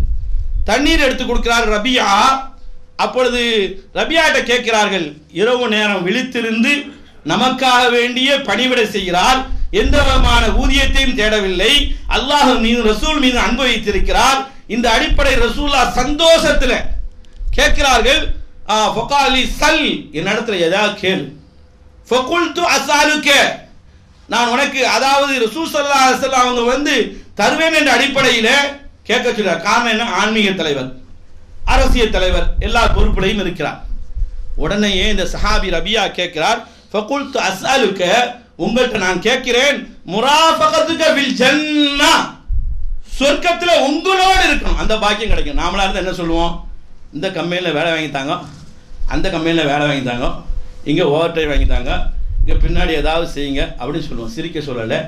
தண்ணீர் எடுத்து கொடுக்கிறார் ரபியா. அப்பொழுது ரபியாட்ட கேட்கிறார்கள், இரவு நேரம் விழித்திருந்து நமக்காக வேண்டிய பணிவிடை செய்கிறார், எந்த விதமான ஊதியத்தையும் தேடவில்லை, அல்லாஹ் மீது ரசூல் மீது அன்பு வைத்திருக்கிறார், இந்த அடிப்படை ரசூலுல்லாஹ் சந்தோஷத்தில் கேட்கிறார்கள். ஃபகாலி சல், என்னிடத்துல ஏதாவது கேளு. ஃபகுல்து அஸாலுக, நான் உனக்கு, அதாவது ரசூல் ஸல்லல்லாஹு அலைஹி வஸல்லம் அவங்க வந்து தருவேன் என்ற அடிப்படையில் கேட்க சொல்றார். காரணம் என்ன, ஆன்மீக தலைவர், அரசியல் தலைவர், எல்லா பொறுப்புலையும் இருக்கிறார். உடனேயே இந்த சஹாபி ரபியா கேட்கிறார், ஃபகுல்து அஸாலுக, உங்கள்கிட்ட நான் கேட்கிறேன், முராஃபகத்துக ஃபில் ஜன்னா, சொர்க்கத்தில் உங்களோடு இருக்கணும், அந்த பாக்கியம் கிடைக்கும். நாமளா இருந்தால் என்ன சொல்லுவோம், இந்த கம்பெனியில் வேலை வாங்கித்தாங்க, அந்த கம்பெனியில் வேலை வாங்கித்தாங்க, இங்கே ஓவர் டைம் வாங்கித்தாங்க, இங்கே பின்னாடி ஏதாவது செய்யுங்க அப்படின்னு சொல்லுவோம். சிரிக்க சொல்லலை.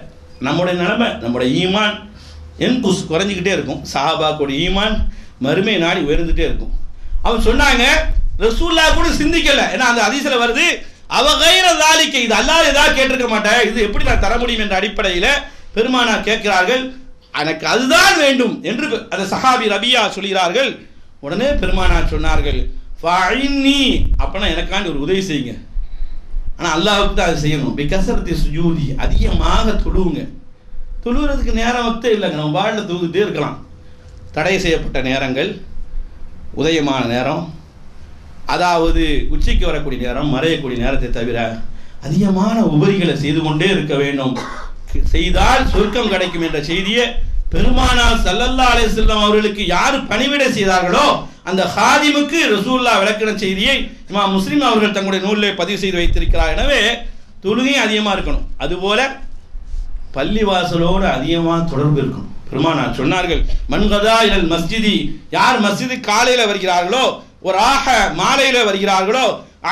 நம்முடைய நிலைமை, நம்முடைய ஈமான் குறைஞ்சிக்கிட்டே இருக்கும். சஹாபாக்குடைய ஈமான் மறுமை நாடி உயர்ந்துட்டே இருக்கும். அவன் சொன்னாங்க, ரசூலுல்லாஹ் கூட சிந்திக்கல, ஏன்னா அந்த ஹதீஸ்ல வருது, அவ கைர ஸாலிக, இது அல்லாஹ் ஏதாவது கேட்டிருக்க மாட்டேன், இது எப்படி நான் தர முடியும் என்ற அடிப்படையில் பெருமானார் கேட்கிறார்கள், எனக்கு அதுதான் வேண்டும் என்று அந்த சஹாபி ரபியா சொல்கிறார்கள். உடனே பெருமானார் சொன்னார்கள், ஃபஇன்னி, அப்பனா எனக்காண்டி ஒரு உதவி செய்யுங்க, ஆனால் அல்லாஹ்வுக்கு தான் அதை செய்யணும். பிகஸரத்தி சுஜூதி, அதிகமாக தொழுவுங்க. தொழுகிறதுக்கு நேரம் வக்தே இல்லைங்க, நம்ம வாழ்ல தொழுதுகிட்டே இருக்கலாம். தடை செய்யப்பட்ட நேரங்கள், உதயமான நேரம், அதாவது உச்சிக்கு வரக்கூடிய நேரம், மறையக்கூடிய நேரத்தை தவிர அதிகமான உபரிகளை செய்து கொண்டே இருக்க வேண்டும். செய்தால் சொர்க்கம் கிடைக்கும் என்ற செய்தியை பெருமானார் ஸல்லல்லாஹு அலைஹி வஸல்லம் அவர்களுக்கு யார் பணிவிடை செய்தார்களோ அந்த ஹாதிமுக்கு ரசூலுல்லாஹ் விளக்கின செய்தியை இமாம் முஸ்லிம் அவர்கள் தங்களுடைய நூலில் பதிவு செய்து வைத்திருக்கிறார். எனவே தொழுகை அதிகமாக இருக்கணும். அதுபோல பள்ளிவாசலோடு அதிகமாக தொடர்பு இருக்கணும். பெருமானார் சொன்னார்கள், மன்கதா இலல் மஸ்ஜிதி, யார் மஸ்ஜிது காலையில் வருகிறார்களோ, ஒரு ஆக மாலையில வருகிறார்களோ,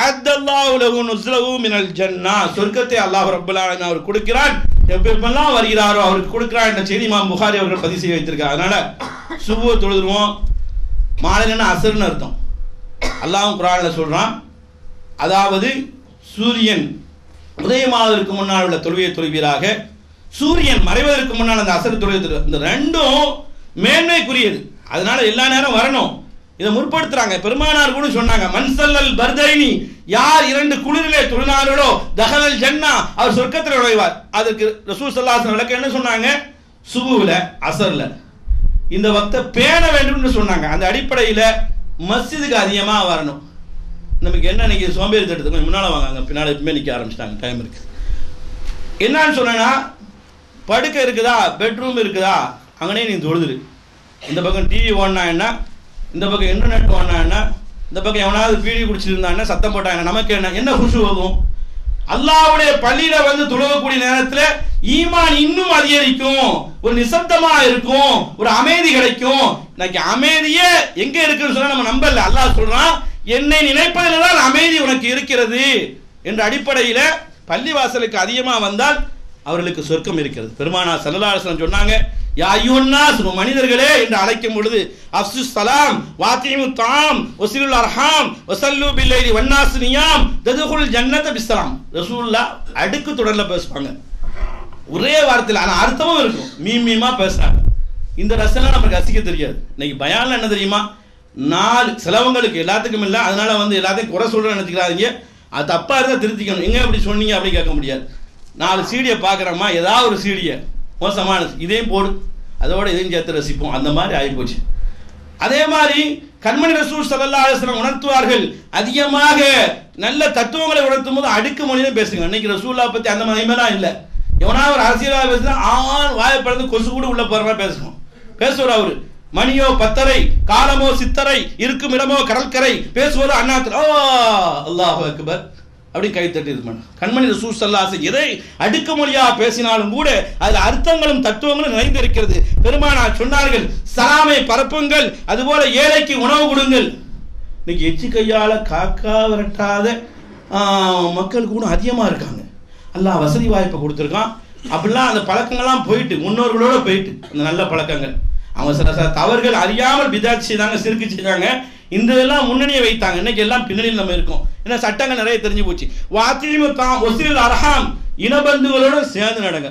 அத்தல்லாஹு லஹு நுஸ்லஹு மினல் ஜன்னா, சொர்க்கத்தை அல்லாஹ் ரப்பல் ஆலமீன் அவர் கொடுக்கிறான், எப்பெல்லாம் வருகிறாரோ அவருக்கு கொடுக்கிறான் என்ற செய்தி இமாம் புகாரி அவர்கள் பதிவு செய்து வைத்திருக்கார். அதனால சுபுஹ் தொழுதுருவோம், மாலைன்னா அசர்னு அர்த்தம். அல்லாஹ் குர்ஆன்ல சொல்றான், அதாவது சூரியன் உதயமாவதற்கு முன்னால் உள்ள தொழுகையை தொழுவீராக, சூரியன் மறைவதற்கு முன்னால் அந்த அசர் தொழுகை, இந்த ரெண்டும் மேன்மைக்குரியது. அதனால எல்லா நேரம் வரணும். இதை முற்படுத்துறாங்க. பெருமானார் கூட சொன்னாங்க, மன்சல்லல் பர்தைனி, யார் இரண்டு குளிரிலே தொழுனார்களோ தஹலல் ஜன்னா, அவர் சொர்க்கத்தில் நுழைவார். அதுக்கு ரசூல் ஸல்லல்லாஹு அலைஹி வஸல்லம் விளக்கம் என்ன சொன்னாங்க, சுபுல அசர்ல இந்த வக்த பேண வேண்டும்னு சொன்னாங்க. அந்த அடிப்படையில் மஸ்ஜிதுக்கு அதிகமாக வரணும். நமக்கு என்ன இன்னைக்கு சோம்பேறி தடுத்து முன்னால் வாங்க, பின்னால் எப்பவுமே நிற்க ஆரம்பிச்சிட்டாங்க, டைம் இருக்கு. என்னன்னு சொன்னா, படுக்கை இருக்குதா, பெட்ரூம் இருக்குதா, அங்கனே நீ தொழுதுரு. இந்த பக்கம் டிவி ஓடனா என்ன, இந்த பக்கம் இன்டர்நெட் ஓடனா என்ன, இந்த பக்கம் எவனாவது பீடி குடிச்சிருந்தாங்கன்னா சத்தம் போட்டாங்க, நமக்கு என்ன என்ன குஷு ஆகும். அல்லாஹ்வுடைய பள்ளியில வந்து தொழுகக்கூடிய நேரத்தில் ஈமான் இன்னும் அதிகரிக்கும், ஒரு நிசப்தமா இருக்கும், ஒரு அமைதி கிடைக்கும். இன்னைக்கு அமைதியே எங்க இருக்குன்னு சொன்னா நம்ம நம்பல. அல்லாஹ் சொல்றான், என்னை நினைப்பதில் தான் அமைதி உனக்கு இருக்கிறது என்ற அடிப்படையில பள்ளிவாசலுக்கு அதிகமா வந்தால் அவர்களுக்கு சொர்க்கம் இருக்கிறது. பெருமானார் ஸல்லல்லாஹு அலைஹி வஸல்லம் சொன்னாங்க, யா அய்யுன்னாஸ், மனிதர்களே என்று அழைக்கும் பொழுது அஃப்ஸுஸ் ஸலாம் வாத்திமுத் தஆம் வஸிலுல் அர்ஹாம் வஸல்லு பில்லைலி வன்னாஸ் நியாம் ததுகுல் ஜன்னத பிஸ்ஸலாம். ரசூலுல்லாஹ் அடுக்கு தொடர்ல பேசுவாங்க, ஒரே வார்த்தையில், ஆனா அர்த்தமும் இருக்கும். மீமா பேசுறாங்க. இந்த ரசனை நமக்கு ரசிக்க தெரியாது. இன்னைக்கு பயான்ல என்ன தெரியுமா, 4 சிலவங்களுக்கு எல்லாத்துக்கும் இல்லை, அதனால எல்லாத்தையும் குறை சொல்றேன்னு நினைச்சுக்கிறாங்க. அது தப்பா இருந்தா திருத்திக்கணும். எங்க அப்படி சொன்னீங்க அப்படி கேட்க முடியாது. 4 சீடியை பார்க்குறோமா, ஏதாவது ஒரு சீடியை மோசமான இதையும் போடு, அதோட இதையும் சேர்த்து ரசிப்போம், அந்த மாதிரி ஆகிப்போச்சு. அதே மாதிரி கண்மணி ரசூல் ஸல்லல்லாஹு அலைஹி வஸல்லம் உணர்த்துவார்கள், அதிகமாக நல்ல தத்துவங்களை உணர்த்தும் போது அடுக்கு மொழியிலும் பேசுங்க. இன்னைக்கு ரசூல்லா பத்தி அந்த மகிமைலாம் இல்லை. எவனா ஒரு அரசியலாக பேசுனா வாயை பறந்து கொசு கூட உள்ள போற மாதிரி பேசணும். பேசுவார் அவரு, மணியோ பத்தரை, காலமோ சித்தரை, இருக்கும் இடமோ கடற்கரை, பேசுவது அண்ணாத்திர அல்லாஹ் அக்பர் அப்படி கை தட்டி இது பண்ண. கண்மணி ரசூல் ஸல்லல்லாஹு அலைஹி வஸல்லம் எதை அடுக்கு மொழியா பேசினாலும் கூட அதில் அர்த்தங்களும் தத்துவங்களும் நிறைந்திருக்கிறது. பெருமானார் சொன்னார்கள், சலாமை பரப்புங்கள், அதுபோல ஏழைக்கு உணவு கொடுங்கள். இன்னைக்கு எச்சி கையால காக்கா விரட்டாத மக்கள் கூட அதிகமா இருக்காங்க. அல்லாஹ் வசதி வாய்ப்பை கொடுத்துருக்கான். அப்படிலாம் அந்த பழக்கங்கள்லாம் போயிட்டு, முன்னோர்களோட போயிட்டு அந்த நல்ல பழக்கங்கள், அவங்க சில தவறுகள் அறியாமல் பிதாத் செய்தாங்க, சிறுக்கு செய்தாங்க, இந்த இதெல்லாம் முன்னணியை வைத்தாங்க. இன்னைக்கு எல்லாம் பின்னணியில் நம்ம இருக்கோம். ஏன்னா சட்டங்கள் நிறைய தெரிஞ்சு போச்சு. வாத்திமு தாம் வஸிலுல் அர்ஹாம், இனபந்துகளோட சேர்ந்து நடங்க.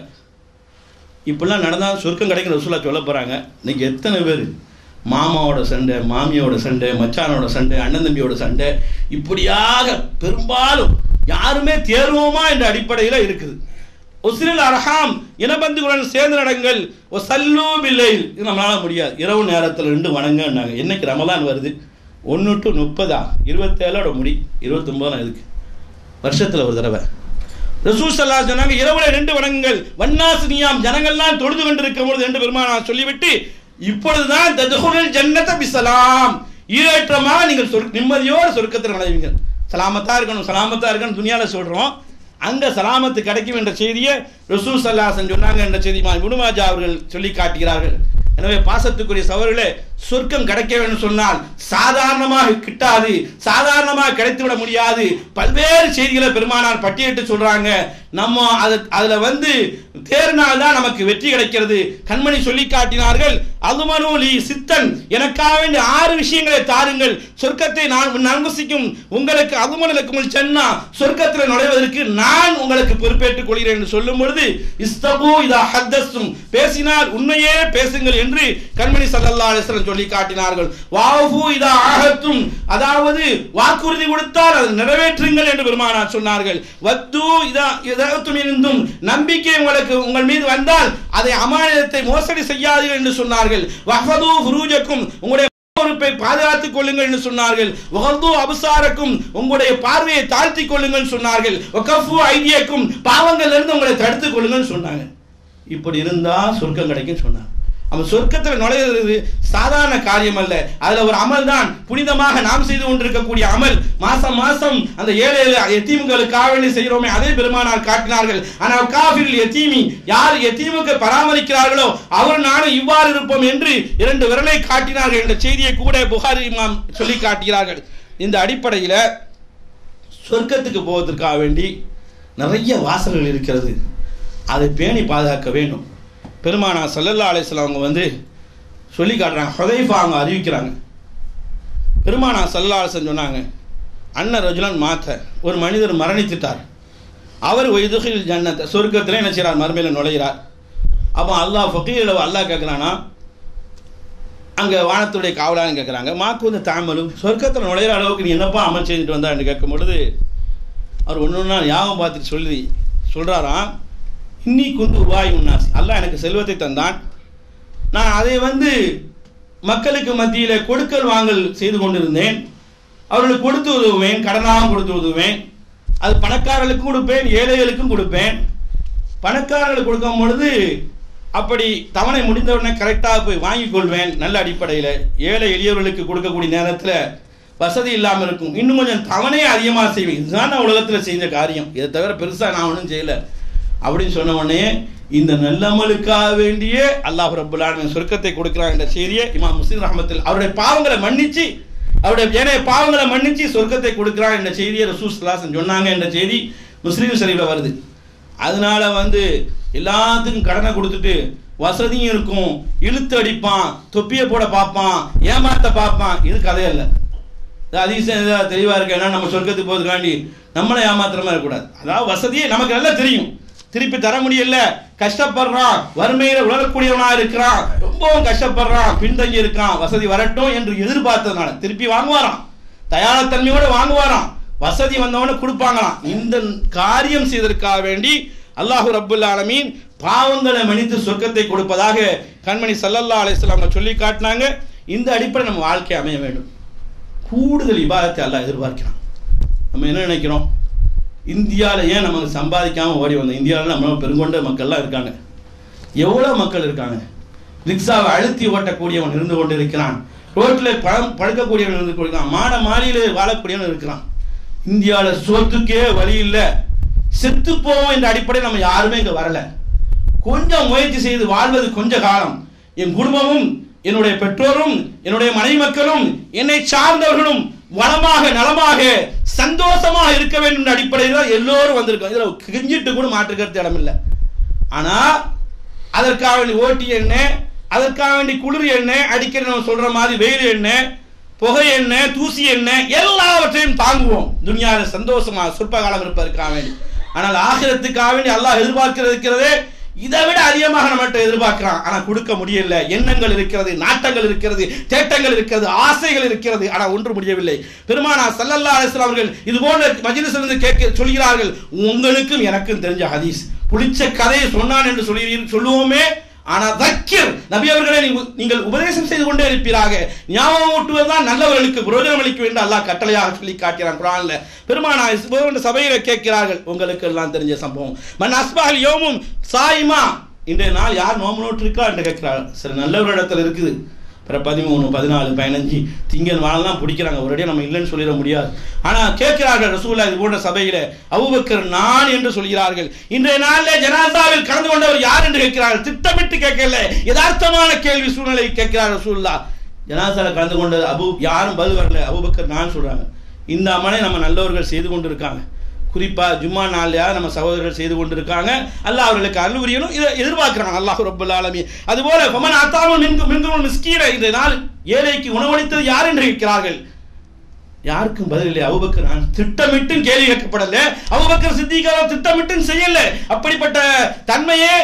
இப்படிலாம் நடந்தால் சொர்க்கம் கிடைக்கிற ரசூலுல்லாஹ் சொல்ல போறாங்க. இன்னைக்கு எத்தனை பேர் மாமாவோட சண்டை, மாமியோட சண்டை, மச்சானோட சண்டை, அண்ணன் தம்பியோட சண்டை, இப்படியாக பெரும்பாலும் யாருமே தேர்வோமா என்ற அடிப்படையில் இருக்குது. வஸிலுல் அர்ஹாம், இனபந்துகளுடன் சேர்ந்து நடங்கள். வஸல்லு பில்லைல், இது நம்மளால முடியாது, இரவு நேரத்தில் 2 வணங்கன்னாங்க. என்னைக்கு ரமலான் வருது, 1 to 30 27ஓட முடி, 29 இருக்கு, வருஷத்துல ஒரு தடவை. ரசூல் ஸல்லல்லாஹு அலைஹி சொன்னாங்க, இரவுல 2 வணங்குங்கள். வன்னாஸ் நியாம், ஜனங்கள்லாம் தொழுது கொண்டிருக்கும் பொழுது என்று பெருமானார் சொல்லிவிட்டு, இப்பொழுதுதான் ததுகுல் ஜன்னத பிஸ்ஸலாம், ஈரேற்றமாக நீங்கள் நிம்மதியோடு சொர்க்கத்தில் நுழைவீங்க. சலாமத்தா இருக்கணும், சலாமத்தா இருக்கணும் துனியால சொல்றோம், அங்க சலாமத்து கிடைக்கும் என்ற செய்தியை ரசூல் ஸல்லல்லாஹு அலைஹி வஸல்லம் சொன்னாங்க என்ற செய்தி இப்னு மாஜா அவர்கள் சொல்லி காட்டுகிறார்கள். எனவே பாசத்துக்குரிய சகோதரர்களே, சொர்க்கம் கிடைக்க வேண்டும் சொன்னால் சாதாரணமாக கிட்டாது, சாதாரணமாக கிடைத்துவிட முடியாது. பல்வேறு செய்திகளை பெருமானார் பட்டியலிட்டு சொல்றாங்க. நம்ம அதுல தேர்னால் தான் நமக்கு வெற்றி கிடைக்கிறது. கண்மணி சொல்லி காட்டினார்கள், அதுமனூலி சித்தன், எனக்காக வேண்டிய 6 விஷயங்களை தாருங்கள், சொர்க்கத்தை நான் நன்குசிக்கும் உங்களுக்கு, அதுமனுக்கு சென்னா சொர்க்கத்தில் நுழைவதற்கு நான் உங்களுக்கு பொறுப்பேற்றுக் கொள்கிறேன் என்று சொல்லும் பொழுது, இஸ்தபு இதா ஹத்தஸ்தும், பேசினால் உண்மையே பேசுங்கள் என்று கண்மணி ஸல்லல்லாஹு அலைஹி வஸல்லம் சொல்லி காட்டினார்கள். வாஃபு இதா ஆஹத்தும், அதாவது வாக்குறுதி கொடுத்தால் அதை நிறைவேற்றுங்கள் என்று பெருமானார் சொன்னார்கள். வத்து இதா இதத்துமினும், நம்பிக்கை உங்கள் மீது வந்தால் அதை அமானிதத்தை மோசடி செய்யாதீர்கள் என்று சொன்னார்கள். வஹது ஃபுரூஜக்கும், உங்களுடைய பொறுப்பை பாதுகாத்துக் கொள்ளுங்கள் என்று சொன்னார்கள். வஹது அப்சாரக்கும், உங்களுடைய பார்வையை தாழ்த்திக் கொள்ளுங்கள் சொன்னார்கள். வகஃபு ஐதியக்கும், பாவங்களில் இருந்து உங்களை தடுத்துக் கொள்ளுங்கள் சொன்னாங்க. இப்படி இருந்தா சொர்க்கம் கிடைக்கும் சொன்னாங்க. நம்ம சொர்க்கத்தில் நுழைவது சாதாரண காரியம் அல்ல. அதுல ஒரு அமல் தான் புனிதமாக நாம் செய்து கொண்டிருக்கக்கூடிய அமல். மாசம் மாசம் அந்த ஏழை எத்தீம்களுக்காக வேண்டி செய்கிறோமே, அதை பெருமானார் காட்டினார்கள். ஆனால் காஃபில் எத்தீமி, யார் எத்தீமுக்கு பராமரிக்கிறார்களோ அவர் நானும் இவ்வாறு இருப்போம் என்று 2 விரலை காட்டினார்கள் என்ற செய்தியை கூட புகாரி இமாம் சொல்லி காட்டுகிறார்கள். இந்த அடிப்படையில் சொர்க்கத்துக்கு போவதற்காக வேண்டி நிறைய வாசல்கள் இருக்கிறது. அதை பேணி பாதுகாக்க வேண்டும். பெருமானார் ஸல்லல்லாஹு அலைஹி வஸல்லம் அவங்க சொல்லி காட்டுறாங்க. ஹுதைஃபா அவங்க அறிவிக்கிறாங்க, பெருமானார் ஸல்லல்லாஹு அலைஹி வஸல்லம் சொன்னாங்க, அன்ன ரஜுலன் மாத்த, ஒரு மனிதர் மரணித்துட்டார், அவர் வைதுகில் ஜன்னத், சொர்க்கத்தில் என்ன செய்கிறார், மறுமையில் நுழைகிறார். அப்போ அல்லாஹ் ஃபகீர், அல்லாஹ் கேட்குறானா, அங்கே வானத்துடைய காவலான்னு கேட்குறாங்க, மாக்கு தாமலும், சொர்க்கத்தில் நுழையிற அளவுக்கு நீ என்னப்பா அமல் செஞ்சுட்டு வந்தா என்று கேட்கும் பொழுது அவர் ஒன்று ஞாபகம் பார்த்துட்டு சொல்கிறாராம், இன்னி குந்து உபாய் உன்னாசி, அல்லாஹ் எனக்கு செல்வத்தை தந்தான், நான் அதை மக்களுக்கு மத்தியில் கொடுக்கல் வாங்கல் செய்து கொண்டிருந்தேன், அவர்களுக்கு கொடுத்து உதவுவேன், கடனாக கொடுத்து உதவுவேன், அது பணக்காரர்களுக்கும் கொடுப்பேன், ஏழைகளுக்கும் கொடுப்பேன். பணக்காரர்களுக்கு கொடுக்கும் பொழுது அப்படி தவணை முடிந்தவுடனே கரெக்டாக போய் வாங்கிக் கொள்வேன் நல்ல அடிப்படையில். ஏழை எளியவர்களுக்கு கொடுக்கக்கூடிய நேரத்தில் வசதி இல்லாமல் இருக்கும், இன்னும் கொஞ்சம் தவணையை அதிகமாக செய்வேன். இதுதான் நான் உலகத்தில் செஞ்ச காரியம், இதை தவிர பெருசாக நான் ஒன்றும் செய்யலை அப்படின்னு சொன்ன உடனே இந்த நல்லமலுக்காக வேண்டியே அல்லாஹ் ரப்பல் ஆலமீன் சொர்க்கத்தை கொடுக்கிறான் என்ற செய்தியை இமாம் முஸ்லிம் ரஹ்மத்துல்லாஹி அவருடைய பாவங்களை மன்னிச்சு சொர்க்கத்தை கொடுக்கிறான் என்ற செய்தியை ரசூல் ஸல்லல்லாஹு அலைஹி வஸல்லம் சொன்னாங்க என்ற செய்தி முஸ்லிம் ஷரீஃப்ல வருது. அதனால எல்லாத்துக்கும் கடனை கொடுத்துட்டு வசதியும் இருக்கும், இழுத்து அடிப்பான், தொப்பியை போட பார்ப்பான், ஏமாத்த பார்ப்பான், இது கதையே இல்லை. அதிசயம் தெளிவா இருக்கு. ஏன்னா நம்ம சொர்க்கத்துக்கு போகிறதுக்காண்டி நம்மளை ஏமாத்துற மாதிரி இருக்கக்கூடாது. அதாவது வசதியே நமக்கு நல்லா தெரியும், திருப்பி தர முடியல, கஷ்டப்படுறான், வறுமையில உணரக்கூடியவனா இருக்கிறான், ரொம்பவும் கஷ்டப்படுறான், பின்தங்கி இருக்கான், வசதி வரட்டும் என்று எதிர்பார்த்ததுனால திருப்பி வாங்குவாராம், தயாரத்தன்மையோட வாங்குவாராம், வசதி வந்தவன கொடுப்பாங்களாம். இந்த காரியம் செய்வதற்காக வேண்டி அல்லாஹ் ரப்பல் ஆலமீன் பாவங்களை மன்னித்து சொர்க்கத்தை கொடுப்பதாக கண்மணி ஸல்லல்லாஹு அலைஹி வஸல்லம் சொல்லி காட்டினாங்க. இந்த அடிப்படை நம்ம வாழ்க்கை அமைய வேண்டும். கூடுதல் இபாதத்தை அல்லாஹ் எதிர்பார்க்கிறான். நம்ம என்ன நினைக்கிறோம், இந்தியாவில் ஏன் நமக்கு சம்பாதிக்காமல் ஓடி வந்தோம்? இந்தியாவில் நம்ம பெருங்கொண்ட மக்கள்லாம் இருக்காங்க. எவ்வளோ மக்கள் இருக்காங்க. ரிக்ஷாவை அழுத்தி ஓட்டக்கூடியவன் இருந்து கொண்டு இருக்கிறான், ரோட்டில் படுக்கக்கூடியவன் இருந்து கொண்டிருக்கான், மாட மாளிகையில் வாழக்கூடியவன் இருக்கிறான். இந்தியாவில் சொத்துக்கே வழி இல்லை, செத்து போவோம் என்ற அடிப்படையில் நம்ம யாருமே இங்கே வரல. கொஞ்சம் முயற்சி செய்து வாழ்வது கொஞ்ச காலம், என் குடும்பமும் என்னுடைய பெற்றோரும் என்னுடைய மனைவி மக்களும் என்னை சார்ந்தவர்களும் வளமாக நலமாக சந்தோஷமாக இருக்க வேண்டும் என்ற அடிப்படையில் தான் எல்லோரும் வந்திருக்கோம். இதில் கிஞ்சிட்டு கூட மாற்றுக்கிறது இடம் இல்லை. ஆனால் அதற்காக வேண்டி ஓட்டி எண்ணெய், அதற்காக வேண்டி குளிர் எண்ணெய், அடிக்கடி நம்ம சொல்ற மாதிரி வெயில் எண்ணெய், புகை எண்ணெய், தூசி எண்ணெய் எல்லாவற்றையும் தாங்குவோம் துனியாவில் சந்தோஷமாக சொற்ப காலம் இருப்பதற்காக வேண்டி. ஆனால் ஆகிரத்துக்காக வேண்டி அல்லாஹ் எதிர்பார்க்கிறதே இதை விட அதிகமாக நம்மகிட்ட எதிர்பார்க்கிறான். ஆனா கொடுக்க முடியல. எண்ணங்கள் இருக்கிறது, நாட்டங்கள் இருக்கிறது, தேட்டங்கள் இருக்கிறது, ஆசைகள் இருக்கிறது, ஆனா ஒன்று முடியவில்லை. பெருமானார் ஸல்லல்லாஹு அலைஹி வஸல்லம் அவர்கள் இது போன்ற மஜ்லிஸிலிருந்து சொல்கிறார்கள், உங்களுக்கும் எனக்கும் தெரிஞ்ச ஹதீஸ், புடிச்ச கதையை சொன்னான் என்று சொல்லுவோமே, ஆனா தக்கிர் நபி அவர்களை நீங்கள் உபதேசம் செய்து கொண்டே இருப்பீராக, ஞாபகம் ஊட்டுவதுதான் நல்லவர்களுக்கு பிரயோஜனம் அளிக்க வேண்டும் அல்லாஹ் கட்டளையாக சொல்லி காட்டுகிறான் குர்ஆன்ல. பெருமானார் சபையில கேட்கிறார்கள், உங்களுக்கு எல்லாம் தெரிஞ்ச சம்பவம், மன் அஸ்பஹல் யௌமும் சாயிமா, இன்றைய நாள் யார் நோம்பு நோட்டு இருக்கா என்று கேட்கிறார்கள். சில நல்லவரிடத்தில் இருக்குது, 13, 14, 15 திங்கள் வாழலாம் பிடிக்கிறாங்க, ஒரேடியா நம்ம இல்லைன்னு சொல்லிட முடியாது. ஆனால் கேட்கிறார்கள் ரசூலுல்லாஹ் இது போன்ற சபையில, அபூபக்கர் நான் என்று சொல்கிறார்கள். இன்றைய நாளில் ஜனாசாவில் கலந்து கொண்டவர் யார் என்று கேட்கிறார்கள். திட்டமிட்டு கேட்கல, யதார்த்தமான கேள்வி சூழ்நிலை கேட்கிறார் ரசூலுல்லாஹ். ஜனாசாவில் கலந்து கொண்டது யாரும் பதில் வரல, அபூபக்கர் நான் சொல்றாங்க. இந்த அமலை நம்ம நல்லவர்கள் செய்து கொண்டு இருக்காங்க, குறிப்பா ஜும்மா நாள்லயா நம்ம சகோதரர்கள் செய்து கொண்டிருக்காங்க. அல்லாஹ் அவர்களுக்கு அருள் புரியணும், இதை எதிர்பார்க்கிறாங்க அல்லாஹ் ரப்பல் ஆலமீன். அதுபோல ஃபமன் அத்தாவும் மின்கும் மிஸ்கீன, இந்த நாள் ஏழைக்கு உணவளித்தது யார் என்று கேட்கிறார்கள். யாருக்கும் பதில் இல்லை. அபூபக்கர் நான் திட்டமிட்டு கேள்வி கேட்கப்படல, அபூபக்கர் சித்திகாவை திட்டமிட்டு செய்யல. அப்படிப்பட்ட தன்மையே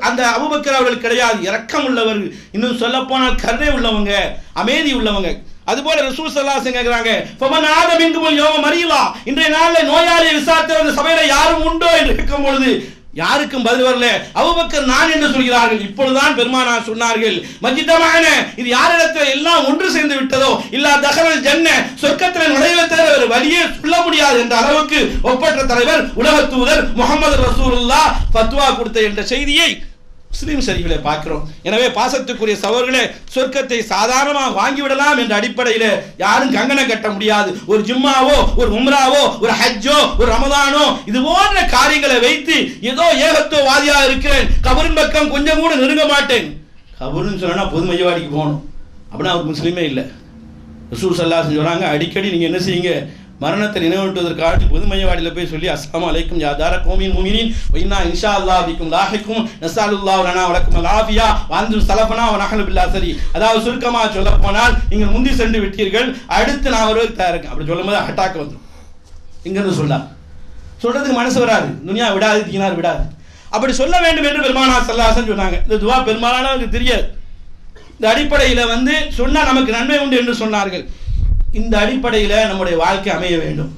அந்த அபூபக்கர் அவர்கள் கிடையாது. இரக்கம் உள்ளவர், இன்னும் சொல்ல போனால் கருணை உள்ளவங்க, அமைதி உள்ளவங்க. அதுபோல ரசூல் ஸல்லல்லாஹு அலைஹி வஸல்லம் கேக்குறாங்க, ஃபமன் ஆத மின்கும் யௌம மரீலா, இன்றைய நாளில் நோயாளியை விசாரித்த அந்த சபையில யாரும் உண்டோ என்று கேட்கும் பொழுது யாருக்கும் பதில் வரல. அபூபக்கர் நான் என்று சொல்கிறார்கள். இப்பொழுதுதான் பெருமானார் சொன்னார்கள், மஜ்தமான, இது யாரிடத்தில் எல்லாம் ஒன்று சேர்ந்து விட்டதோ, இல்லா தகவல் ஜன்ன, சொர்க்கத்தில் நுழைவதை தவிர ஒரு வழியே சொல்ல முடியாது என்ற அளவுக்கு ஒப்பற்ற தலைவர் உலக தூதர் முஹம்மது ரசூலுல்லாஹ் ஃபத்வா கொடுத்த என்ற செய்தியை முஸ்லிம் ஷரீஃபிலே பார்க்கிறோம். எனவே பாசத்துக்குரிய சகோதரர்களே, சொர்க்கத்தை சாதாரணமாக வாங்கிவிடலாம் என்ற அடிப்படையில் யாரும் கங்கணம் கட்ட முடியாது. ஒரு ஜும்மாவோ, ஒரு உம்ராவோ, ஒரு ஹஜ்ஜோ, ஒரு ரமதானோ, இது போன்ற காரியங்களை வைத்து ஏதோ ஏகத்துவவாதியா இருக்கிறேன், கபரின் பக்கம் கொஞ்சம் கூட நெருங்க மாட்டேன், கபருன்னு சொன்னா பொது மையவாடிக்கு போகணும் அப்படின்னா அவர் முஸ்லீமே இல்லை. ரசூல் ஸல்லல்லாஹு அலைஹி வஸல்லம் சொல்றாங்க, அடிக்கடி நீங்க என்ன செய்யுங்க, மரணத்தை நினைவூட்டுவதற்காக பொது மையவாடியில் போய் சொல்லி, அஸ்ஸலாமு அலைக்கும் யா தார கௌமின் முஃமினீன் வ இன்னா இன்ஷா அல்லாஹ் பிக்கும் லாஹிகும் நஸலுல்லாஹு லனா வ லக்கும் அல் ஆஃபியா வ அன்தும் ஸலஃபனா வ நஹ்னு பில்லாஹ் சரி. அதாவது சுருக்கமாக சொல்ல போனால், நீங்கள் முந்தி சென்று விட்டீர்கள், அடுத்து நான் வருவதற்கு தயாரா இருக்கேன். அப்படி சொல்லும்போது அட்டாக் வந்துடும். இங்கிருந்து சொல்றதுக்கு மனசு வராது, துனியா விடாது, தீனார் விடாது. அப்படி சொல்ல வேண்டும் என்று பெருமானார் ஸல்லல்லாஹு அலைஹி வஸல்லம் சொன்னாங்க. இந்த துவா பெருமானாருக்கு தெரியாது. இந்த அடிப்படையில் சொன்னா நமக்கு நன்மை உண்டு என்று சொன்னார்கள். இந்த அடிப்படையில் நம்முடைய வாழ்க்கை அமைய வேண்டும்.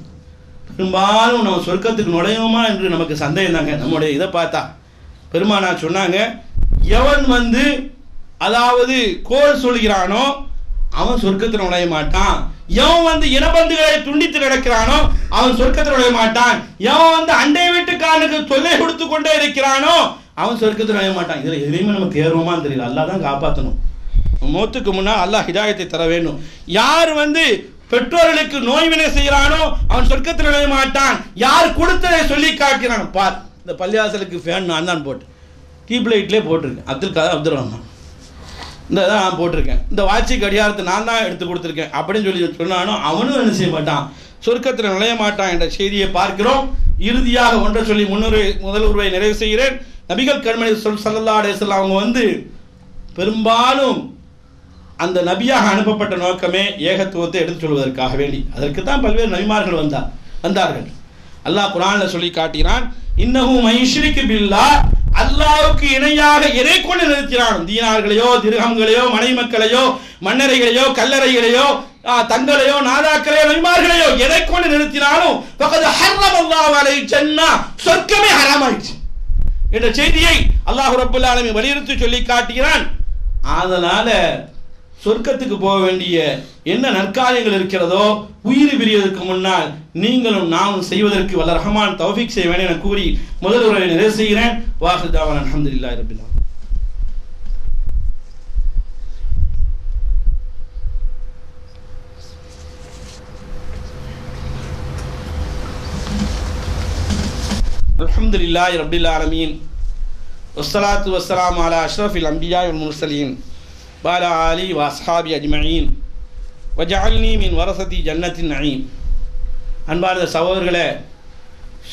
பெரும்பாலும் நம்ம சொர்க்கத்துக்கு நுழையுமா என்று நமக்கு சந்தேகம் தாங்க. நம்முடைய இதை பார்த்தா பெருமானார் சொன்னாங்க, எவன் அதாவது கோல் சொல்கிறானோ அவன் சொர்க்கத்தில் நுழைய மாட்டான், எவன் இனபந்துகளை துண்டித்து நடக்கிறானோ அவன் சொர்க்கத்தில் நுழைய மாட்டான், எவன் அண்டை வீட்டுக்காரனுக்கு தொல்லை கொடுத்து கொண்டே இருக்கிறானோ அவன் சொர்க்கத்தில் நுழைய மாட்டான். இதுல எதையுமே நம்ம தேர்வோமான்னு தெரியல. அல்லாஹ் தான் காப்பாற்றணும். மௌத்துக்கு முன்னால் அல்லாஹ் ஹிதாயத்தை தர வேண்டும். யார் பெற்றோர்களுக்கு நோய்வினை செய்கிறானோ அவன் சொர்க்கத்தில் நுழைய மாட்டான். யார் கொடுத்ததை சொல்லி காட்டுகிறான், பார் இந்த பள்ளிவாசலுக்கு ஃபேன் நான் தான் போட்டு, டியூப் லைட்லேயே போட்டிருக்கேன், அப்துல் கலாம் அப்துல் ரஹ்மான், இந்த இதான் நான் போட்டிருக்கேன், இந்த வாட்சி கடியாரத்தை நான் தான் எடுத்து கொடுத்துருக்கேன் அப்படின்னு சொல்லி சொன்னாலும் அவனும் என்ன செய்ய மாட்டான், சொர்க்கத்தில் நுழைய மாட்டான் என்ற செய்தியை பார்க்கிறோம். இறுதியாக ஒன்றை சொல்லி முதல் உருவை நிறைவு செய்கிறேன். நபிகள் கண்மணி ஸல்லல்லாஹு அலைஹி வஸல்லம் அவங்க பெரும்பாலும் அந்த நபியாக அனுப்பப்பட்ட நோக்கமே ஏகத்துவத்தை எடுத்து சொல்வதற்காக வேண்டி. அதற்கு தான் பல்வேறு நபிமார்கள் வந்தார்கள். அல்லாஹ் குர்ஆனில் சொல்லி காட்டினான், இன்னஹு மைஷ்ரிக்கு பில்லாஹ், அல்லாஹ்வுக்கு இணையாக எதை கொண்டு நிறுத்தினான், தீனார்களையோ திர்ஹம்களையோ மனை மக்களையோ மன்னரைகளையோ கல்லறைகளையோ தங்களையோ நாதாக்களையோ நபிமார்களையோ எதை கொண்டு நிறுத்தினாலும் ஃபகத் ஹர்ரமல்லாஹு அலைஹி ஜன்னah, சொர்க்கமே ஹராமாயிடுச்சு என்ற செய்தியை அல்லாஹ் ரப்பல் ஆலமீன் வலியுறுத்தி சொல்லி காட்டுகிறான். அதனால சொர்க்கத்துக்கு போக வேண்டிய என்ன நற்காரியங்கள் இருக்கிறதோ உயிர் பிரியதற்கு முன்னால் நீங்களும் நாமும் செய்வதற்கு வல்ல ரஹ்மான் தௌஃபீக் செய்ய வேண்டும் என கூறி முதல் உரையை நிறைவு செய்கிறேன். வாஹிர் தாவானா அல்ஹம்துலில்லாஹி ரப்பில் ஆலமீன். அல்ஹம்துலில்லாஹி ரப்பில் ஆலமீன் வஸ்ஸலாத்து வஸ்ஸலாமு அலா அஷ்ரஃபில் அன்பியா வல் முர்சலீன் பாலா ஆலி வஸ்ஹாபி அஜ்மஈன் வஜஅல்னி மின் வரசதி ஜன்னத்தின் நஈம். அன்பார்ந்த சகோதரர்களே,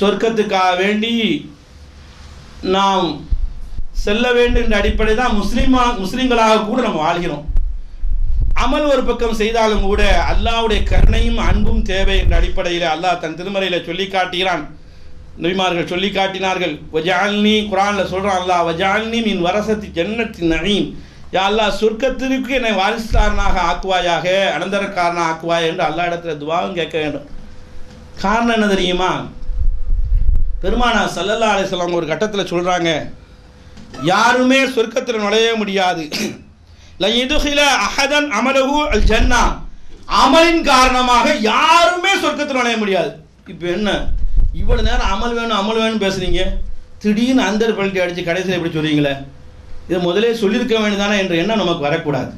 சொர்க்கத்துக்காக வேண்டி நாம் செல்ல வேண்டும் என்ற அடிப்படை தான் முஸ்லிம்களாக கூட நம்ம வாழ்கிறோம். அமல் ஒரு பக்கம் செய்தாலும் கூட அல்லாஹ்வுடைய கருணையும் அன்பும் தேவை என்ற அடிப்படையில் அல்லாஹ் தன் திருமறையில் சொல்லி காட்டுகிறான். நபிமார்கள் சொல்லி காட்டினார்கள். வஜஅல்னி, குர்ஆனில் சொல்றான் அல்லாஹ், வஜஅல்னி மின் வரசதி ஜன்னத்தின் நஈம், யா அல்லாஹ் சொர்க்கத்திற்கு என்னை வாரிசுக்காரனாக ஆக்குவாயாக, அனந்தரக்காரனாக ஆக்குவாய் என்று அல்லாஹ் இடத்துல துவாவும் கேட்க வேண்டும். காரணம் என்ன தெரியுமா? பெருமானார் ஸல்லல்லாஹு அலைஹி வஸல்லம் ஒரு கட்டத்தில் சொல்றாங்க, யாருமே சொர்க்கத்தில் நுழைய முடியாது. ல யதுகில அஹதன் அமலஹு அல் ஜன்னா, அமலின் காரணமாக யாருமே சொர்க்கத்தில் நுழைய முடியாது. இப்போ என்ன இவ்வளவு நேரம் அமல் வேணும் பேசுறீங்க, திடீர்னு அந்தர் பல்ட்டி அடிச்சு கடைசியில் எப்படி சொல்றீங்களே, இதை முதலே சொல்லியிருக்க வேண்டியதானே என்ற எண்ணம் நமக்கு வரக்கூடாது.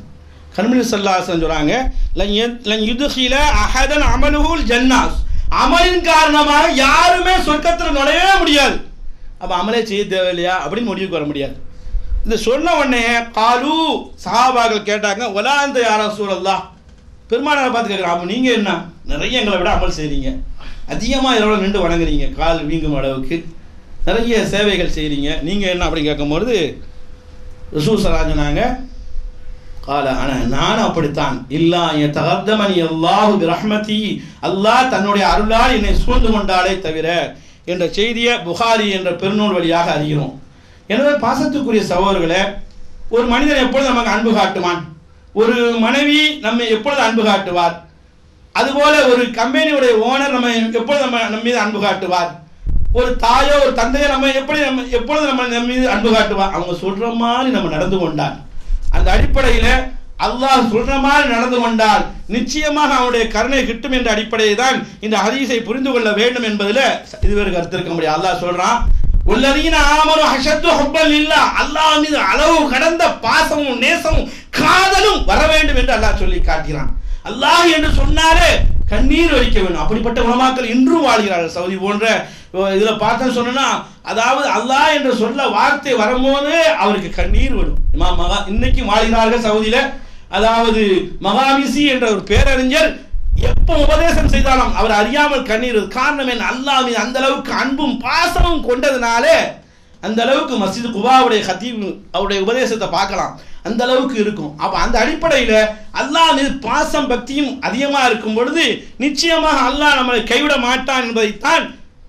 கண்மணி ஸல்லல்லாஹு அலைஹி வஸல்லம் சொல்றாங்க, லன் யுத்கில அஹதன் அமலுஹுல் ஜன்னாஸ், அமலின் காரணமாக யாருமே சொர்க்கத்தில் நுழையவே முடியாது. அப்ப அமலே செய்ய தேவையில்லையா அப்படின்னு முடிவுக்கு வர முடியாது. இதை சொன்ன உடனே காலு சஹாபாக்கள் கேட்டாங்க, வலா அந்த யா ரசூலல்லாஹ், பெருமானாரை பார்த்து கேட்குறான், அப்போ நீங்கள் என்ன நிறைய எங்களை விட அமல் செய்கிறீங்க, அதிகமாக இரவில் நின்று வணங்குறீங்க, கால் வீங்கும் அளவுக்கு நிறைய சேவைகள் செய்கிறீங்க, நீங்கள் என்ன அப்படின்னு கேட்கும்போது ரசூல் ஸல்லல்லாஹு சொன்னாங்க, கால நானும் அப்படித்தான், இல்லா என் தகர்தமனி அல்லாஹு பிரஹ்மதி, அல்லாஹ் தன்னுடைய அருளால் என்னை சூழ்ந்து கொண்டாலே தவிர என்ற செய்தியை புகாரி என்ற பெருநூல் வழியாக அறிகிறோம். எனவே பாசத்துக்குரிய சகோதரர்களே, ஒரு மனிதன் எப்பொழுது நமக்கு அன்பு காட்டுவான், ஒரு மனைவி நம்ம எப்பொழுது அன்பு காட்டுவார், அதுபோல ஒரு கம்பெனியுடைய ஓனர் எப்பொழுது நம்ம மீது அன்பு காட்டுவார், ஒரு தாயோ ஒரு தந்தையோ எப்பொழுது நம்ம மீது அன்பு காட்டுவார், அவங்க சொல்ற மாதிரி நம்ம நடந்து கொண்டால், அந்த அடிப்படையில் அல்லாஹ் சொல்ற மாதிரி நடந்து கொண்டால் நிச்சயமாக அவனுடைய கருணை கிட்டும் என்ற அடிப்படையை தான் இந்த ஹதீஸை புரிந்து கொள்ள வேண்டும் என்பதில் இதுவரை கருத்து இருக்க முடியாது. அல்லாஹ் சொல்றான், உள்ளதீன ஆமனு அஷத்து ஹுப்பல் இல்லா, அல்லாஹ் மீது அளவு கடந்த பாசமும் நேசமும் காதலும் வர வேண்டும் என்று அல்லாஹ் சொல்லி காட்டுகிறான். அல்லாஹ் என்று சொன்னாலே கண்ணீர் வலிக்க வேண்டும். அப்படிப்பட்ட உலமாக்கள் இன்றும் வாழ்கிறார்கள். சவுதி போன்ற இதுல பார்த்தா சொன்னா, அதாவது அல்லாஹ் என்று சொல்ல வார்த்தை வரும்போது அவருக்கு கண்ணீர் வரும். இமாம் இன்னைக்கு வாழ்கிறார்கள் சவுதியில. அதாவது மகாமிசி என்ற ஒரு பேரறிஞர் எப்ப உபதேசம் செய்தாலும் அவர் அறியாமல் கண்ணீர். காரணம் என்ன? அல்லாஹ் மீது அந்த அளவுக்கு அன்பும் பாசமும் கொண்டதுனாலே அந்த அளவுக்கு மஸ்ஜித் குபாவுடைய ஹதீப் அவருடைய உபதேசத்தை பார்க்கலாம், அந்த அளவுக்கு இருக்கும். அப்ப அந்த அடிப்படையில் அல்லாஹ் மீது பாசம் பக்தியும் அதிகமா இருக்கும் பொழுது நிச்சயமாக அல்லாஹ் நம்மளை கைவிட மாட்டான் என்பதைத்தான்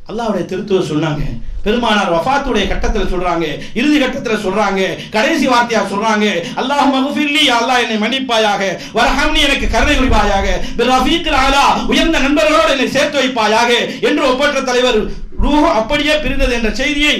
அல்லாஹ்வுடைய திருத்தூதர் சொன்னாங்க. பெருமானார் வஃபாத்துடைய கட்டத்தில் சொல்றாங்க, இறுதி கட்டத்தில் சொல்றாங்க, கடைசி வார்த்தையா சொல்றாங்க, அல்லாஹ் மக்ஃபிர்லி, அல்லாஹ் என்னை மன்னிப்பாயாக, வர்ஹம்னி, எனக்கு கருணை புரிவாயாக, பிர்ரஃபீக்கில் ஆலா, உயர்ந்த நண்பர்களோடு என்னை சேர்த்து வைப்பாயாக என்று ஒப்பற்ற தலைவர் ரூஹ் அப்படியே பிரிந்தது என்ற செய்தியை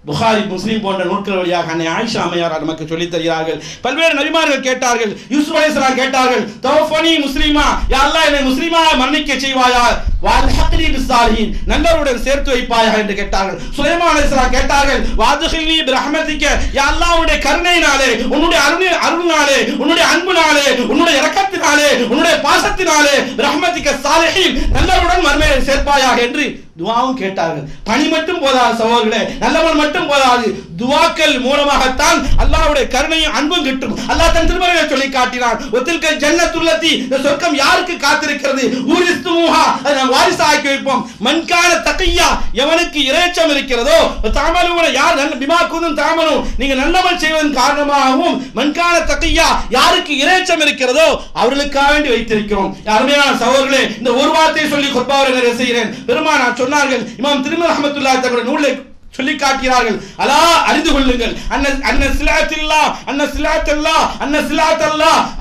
புகாரி முஸ்லிம் போன்ற நூல்கள் வழியாக அன்னை ஆயிஷா அம்மையார் நமக்கு சொல்லித் தருகிறார்கள். பல்வேறு நபிமார்கள் கேட்டார்கள், யூசுப் அலைஹிஸ்ஸலாம் கேட்டார்கள், தௌஃபனி முஸ்லிமா, யா அல்லாஹ் என்னை முஸ்லிமா மரணிக்க செய்வாயா, வல்ஹக்னி பிஸ் சாலிஹீன் நல்லவருடன் சேர்த்து வைப்பாயாக என்று கேட்டார்கள். சுலைமான் அலைஹிஸ்ஸலாம் கேட்டார்கள், வாதுகில்னி பிரஹ்மதிக, யா அல்லாஹ் உன்னுடைய கருணையினாலே, உன்னுடைய அருளினாலே, உன்னுடைய அன்பினாலே, உன்னுடைய இரக்கத்தினாலே, உன்னுடைய பாசத்தினாலே ரஹ்மதிக சாலிஹீன் நல்லவருடன் மறுமையை சேர்ப்பாயாக என்று துஆவும் கேட்டார்கள். பணி மட்டும் போதாது சகோதரர்களே, நல்லவன் மட்டும் போதாது, துஆக்கள் மூலமாகத்தான் அல்லாஹ்வுடைய கருணையும் அன்பும் கிட்டும். அல்லாஹ் தன் திருமறையிலே சொல்லி காட்டினான், வத்தில்க ஜன்னத்துல்லதி, இந்த சொர்க்கம் யாருக்கு காத்திருக்கிறது, ஊரிஸ்துமுஹா, அதை நாம் வாரிசாக்கி வைப்போம். மன்கான தகியா, எவனுக்கு இறைச்சம் இருக்கிறதோ, தஅமலுன, யார் நல்ல பிமா குந்தும் தஅமலு, நீங்க நல்லவன் செய்வதன் காரணமாகவும், மன்கான தகியா, யாருக்கு இறைச்சம் இருக்கிறதோ அவர்களுக்காக வேண்டி வைத்திருக்கிறோம். அருமையான சகோதரர்களே, இந்த ஒரு வார்த்தையை சொல்லி குர்பாவை நிறைவு செய்கிறேன். பெருமானார் சொன்னார்கள், இமாம் திருமதி ரஹ்மத்துல்லாஹி தஆலா நூலை சொல்லி காட்டுகிறார்கள், அலா அறிந்து கொள்ளுங்கள்,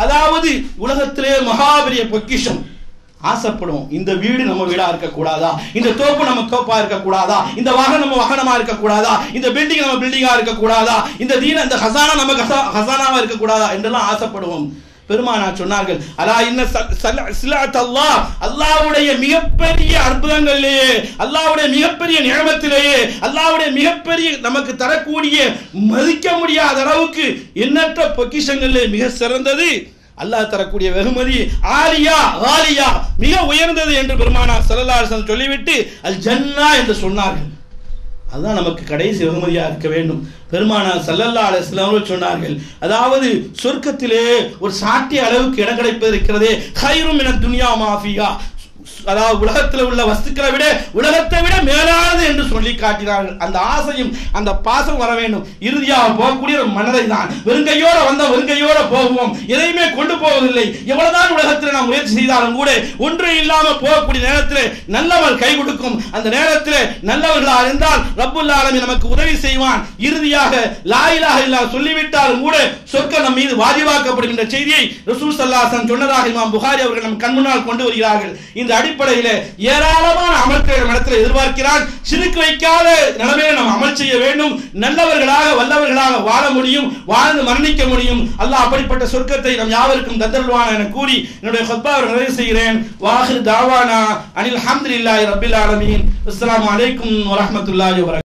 அதாவது உலகத்திலே மகாபெரிய பொக்கிஷம். ஆசைப்படுவோம், இந்த வீடு நம்ம வீடா இருக்க கூடாதா, இந்த தோப்பு நம்ம தோப்பா இருக்க கூடாதா, இந்த வாகனம் நம்ம வாகனமா இருக்க கூடாதா, இந்த பில்டிங் நம்ம பில்டிங்கா இருக்க கூடாதா, இந்த தீன இந்த ஹசானா நம்ம ஹசானாவா இருக்க கூடாதா என்றெல்லாம் ஆசைப்படுவோம். பெருமானார் சொன்னார்கள், அலா இன்ன ஸிலஅத் அல்லாஹ், அல்லாஹ்வுடைய மிகப்பெரிய அற்புதங்களிலேயே, அல்லாஹ்வுடைய மிகப்பெரிய நியமத்திலேயே, அல்லாஹ்வுடைய மிகப்பெரிய நமக்கு தரக்கூடிய மதிக்க முடியாத அளவுக்கு எண்ணற்ற பொக்கிஷங்களிலே மிக சிறந்தது அல்லாஹ் தரக்கூடிய வெகுமதி ஆலியா காலியா, மிக உயர்ந்தது என்று பெருமானார் ஸல்லல்லாஹு அலைஹி வஸல்லம் சொல்லிவிட்டு அல் ஜன்னா என்று சொன்னார்கள். அதுதான் நமக்கு கடைசி வெகுமதியாக இருக்க வேண்டும். பெருமானார் ஸல்லல்லாஹு அலைஹி வஸல்லம் சொன்னார்கள், அதாவது சொர்க்கத்திலே ஒரு சாட்டிய அளவுக்கு இடம் கிடைப்பது இருக்கிறதே, கைரும் மினத் துன்யா மா ஃபீஹா, அதாவது உலகத்தில் உள்ள வஸ்துக்களை விட உலகத்தை விட மேலானது என்று சொல்லி காட்டினார்கள். அந்த ஆசையும் அந்த பாசம் வர வேண்டும். இறுதியாக போகக்கூடிய ஒரு மனதை தான், வெறுங்கையோட வந்த வெறுங்கையோட போகுவோம், எதையுமே கொண்டு போவதில்லை. எவ்வளவுதான் உலகத்தில் நாம் முயற்சி செய்தாலும் கூட ஒன்று இல்லாமல் போகக்கூடிய நேரத்தில் நல்லவர் கை கொடுக்கும். அந்த நேரத்தில் நல்லவர்களாக இருந்தால் ரப்புல் ஆலமீன் நமக்கு உதவி செய்வான். இறுதியாக லா இலாஹ இல்லல்லாஹ் சொல்லிவிட்டாலும் கூட சொர்க்கம் நம் மீது வாஜிபாக்கப்படுகின்ற செய்தியை ரசூல் ஸல்லல்லாஹு அலைஹி வஸல்லம் சொன்னதாக இமாம் புகாரி அவர்கள் நம் கண் முன்னால் கொண்டு வருகிறார்கள். இந்த அடிப்படையில் ஏராளமான அமல்களை இடத்தில் எதிர்பார்க்கிறான். சிறுக்கு வைக்காத நிலைமையை நாம் அமல் செய்ய வேண்டும். நல்லவர்களாக வல்லவர்களாக வாழ முடியும், வாழ்ந்து மரணிக்க முடியும். அல்லாஹ் அப்படிப்பட்ட சொர்க்கத்தை நம் யாவருக்கும் தந்தருள்வான் என கூறி என்னுடைய ஹுத்பாவை நிறைவு செய்கிறேன். வாஹிர் தாவானா அனில் ஹம்துலில்லாஹி ரப்பில் ஆலமீன். அஸ்ஸலாமு அலைக்கும் வரஹ்மத்துல்லாஹி வபரகாத்துஹு.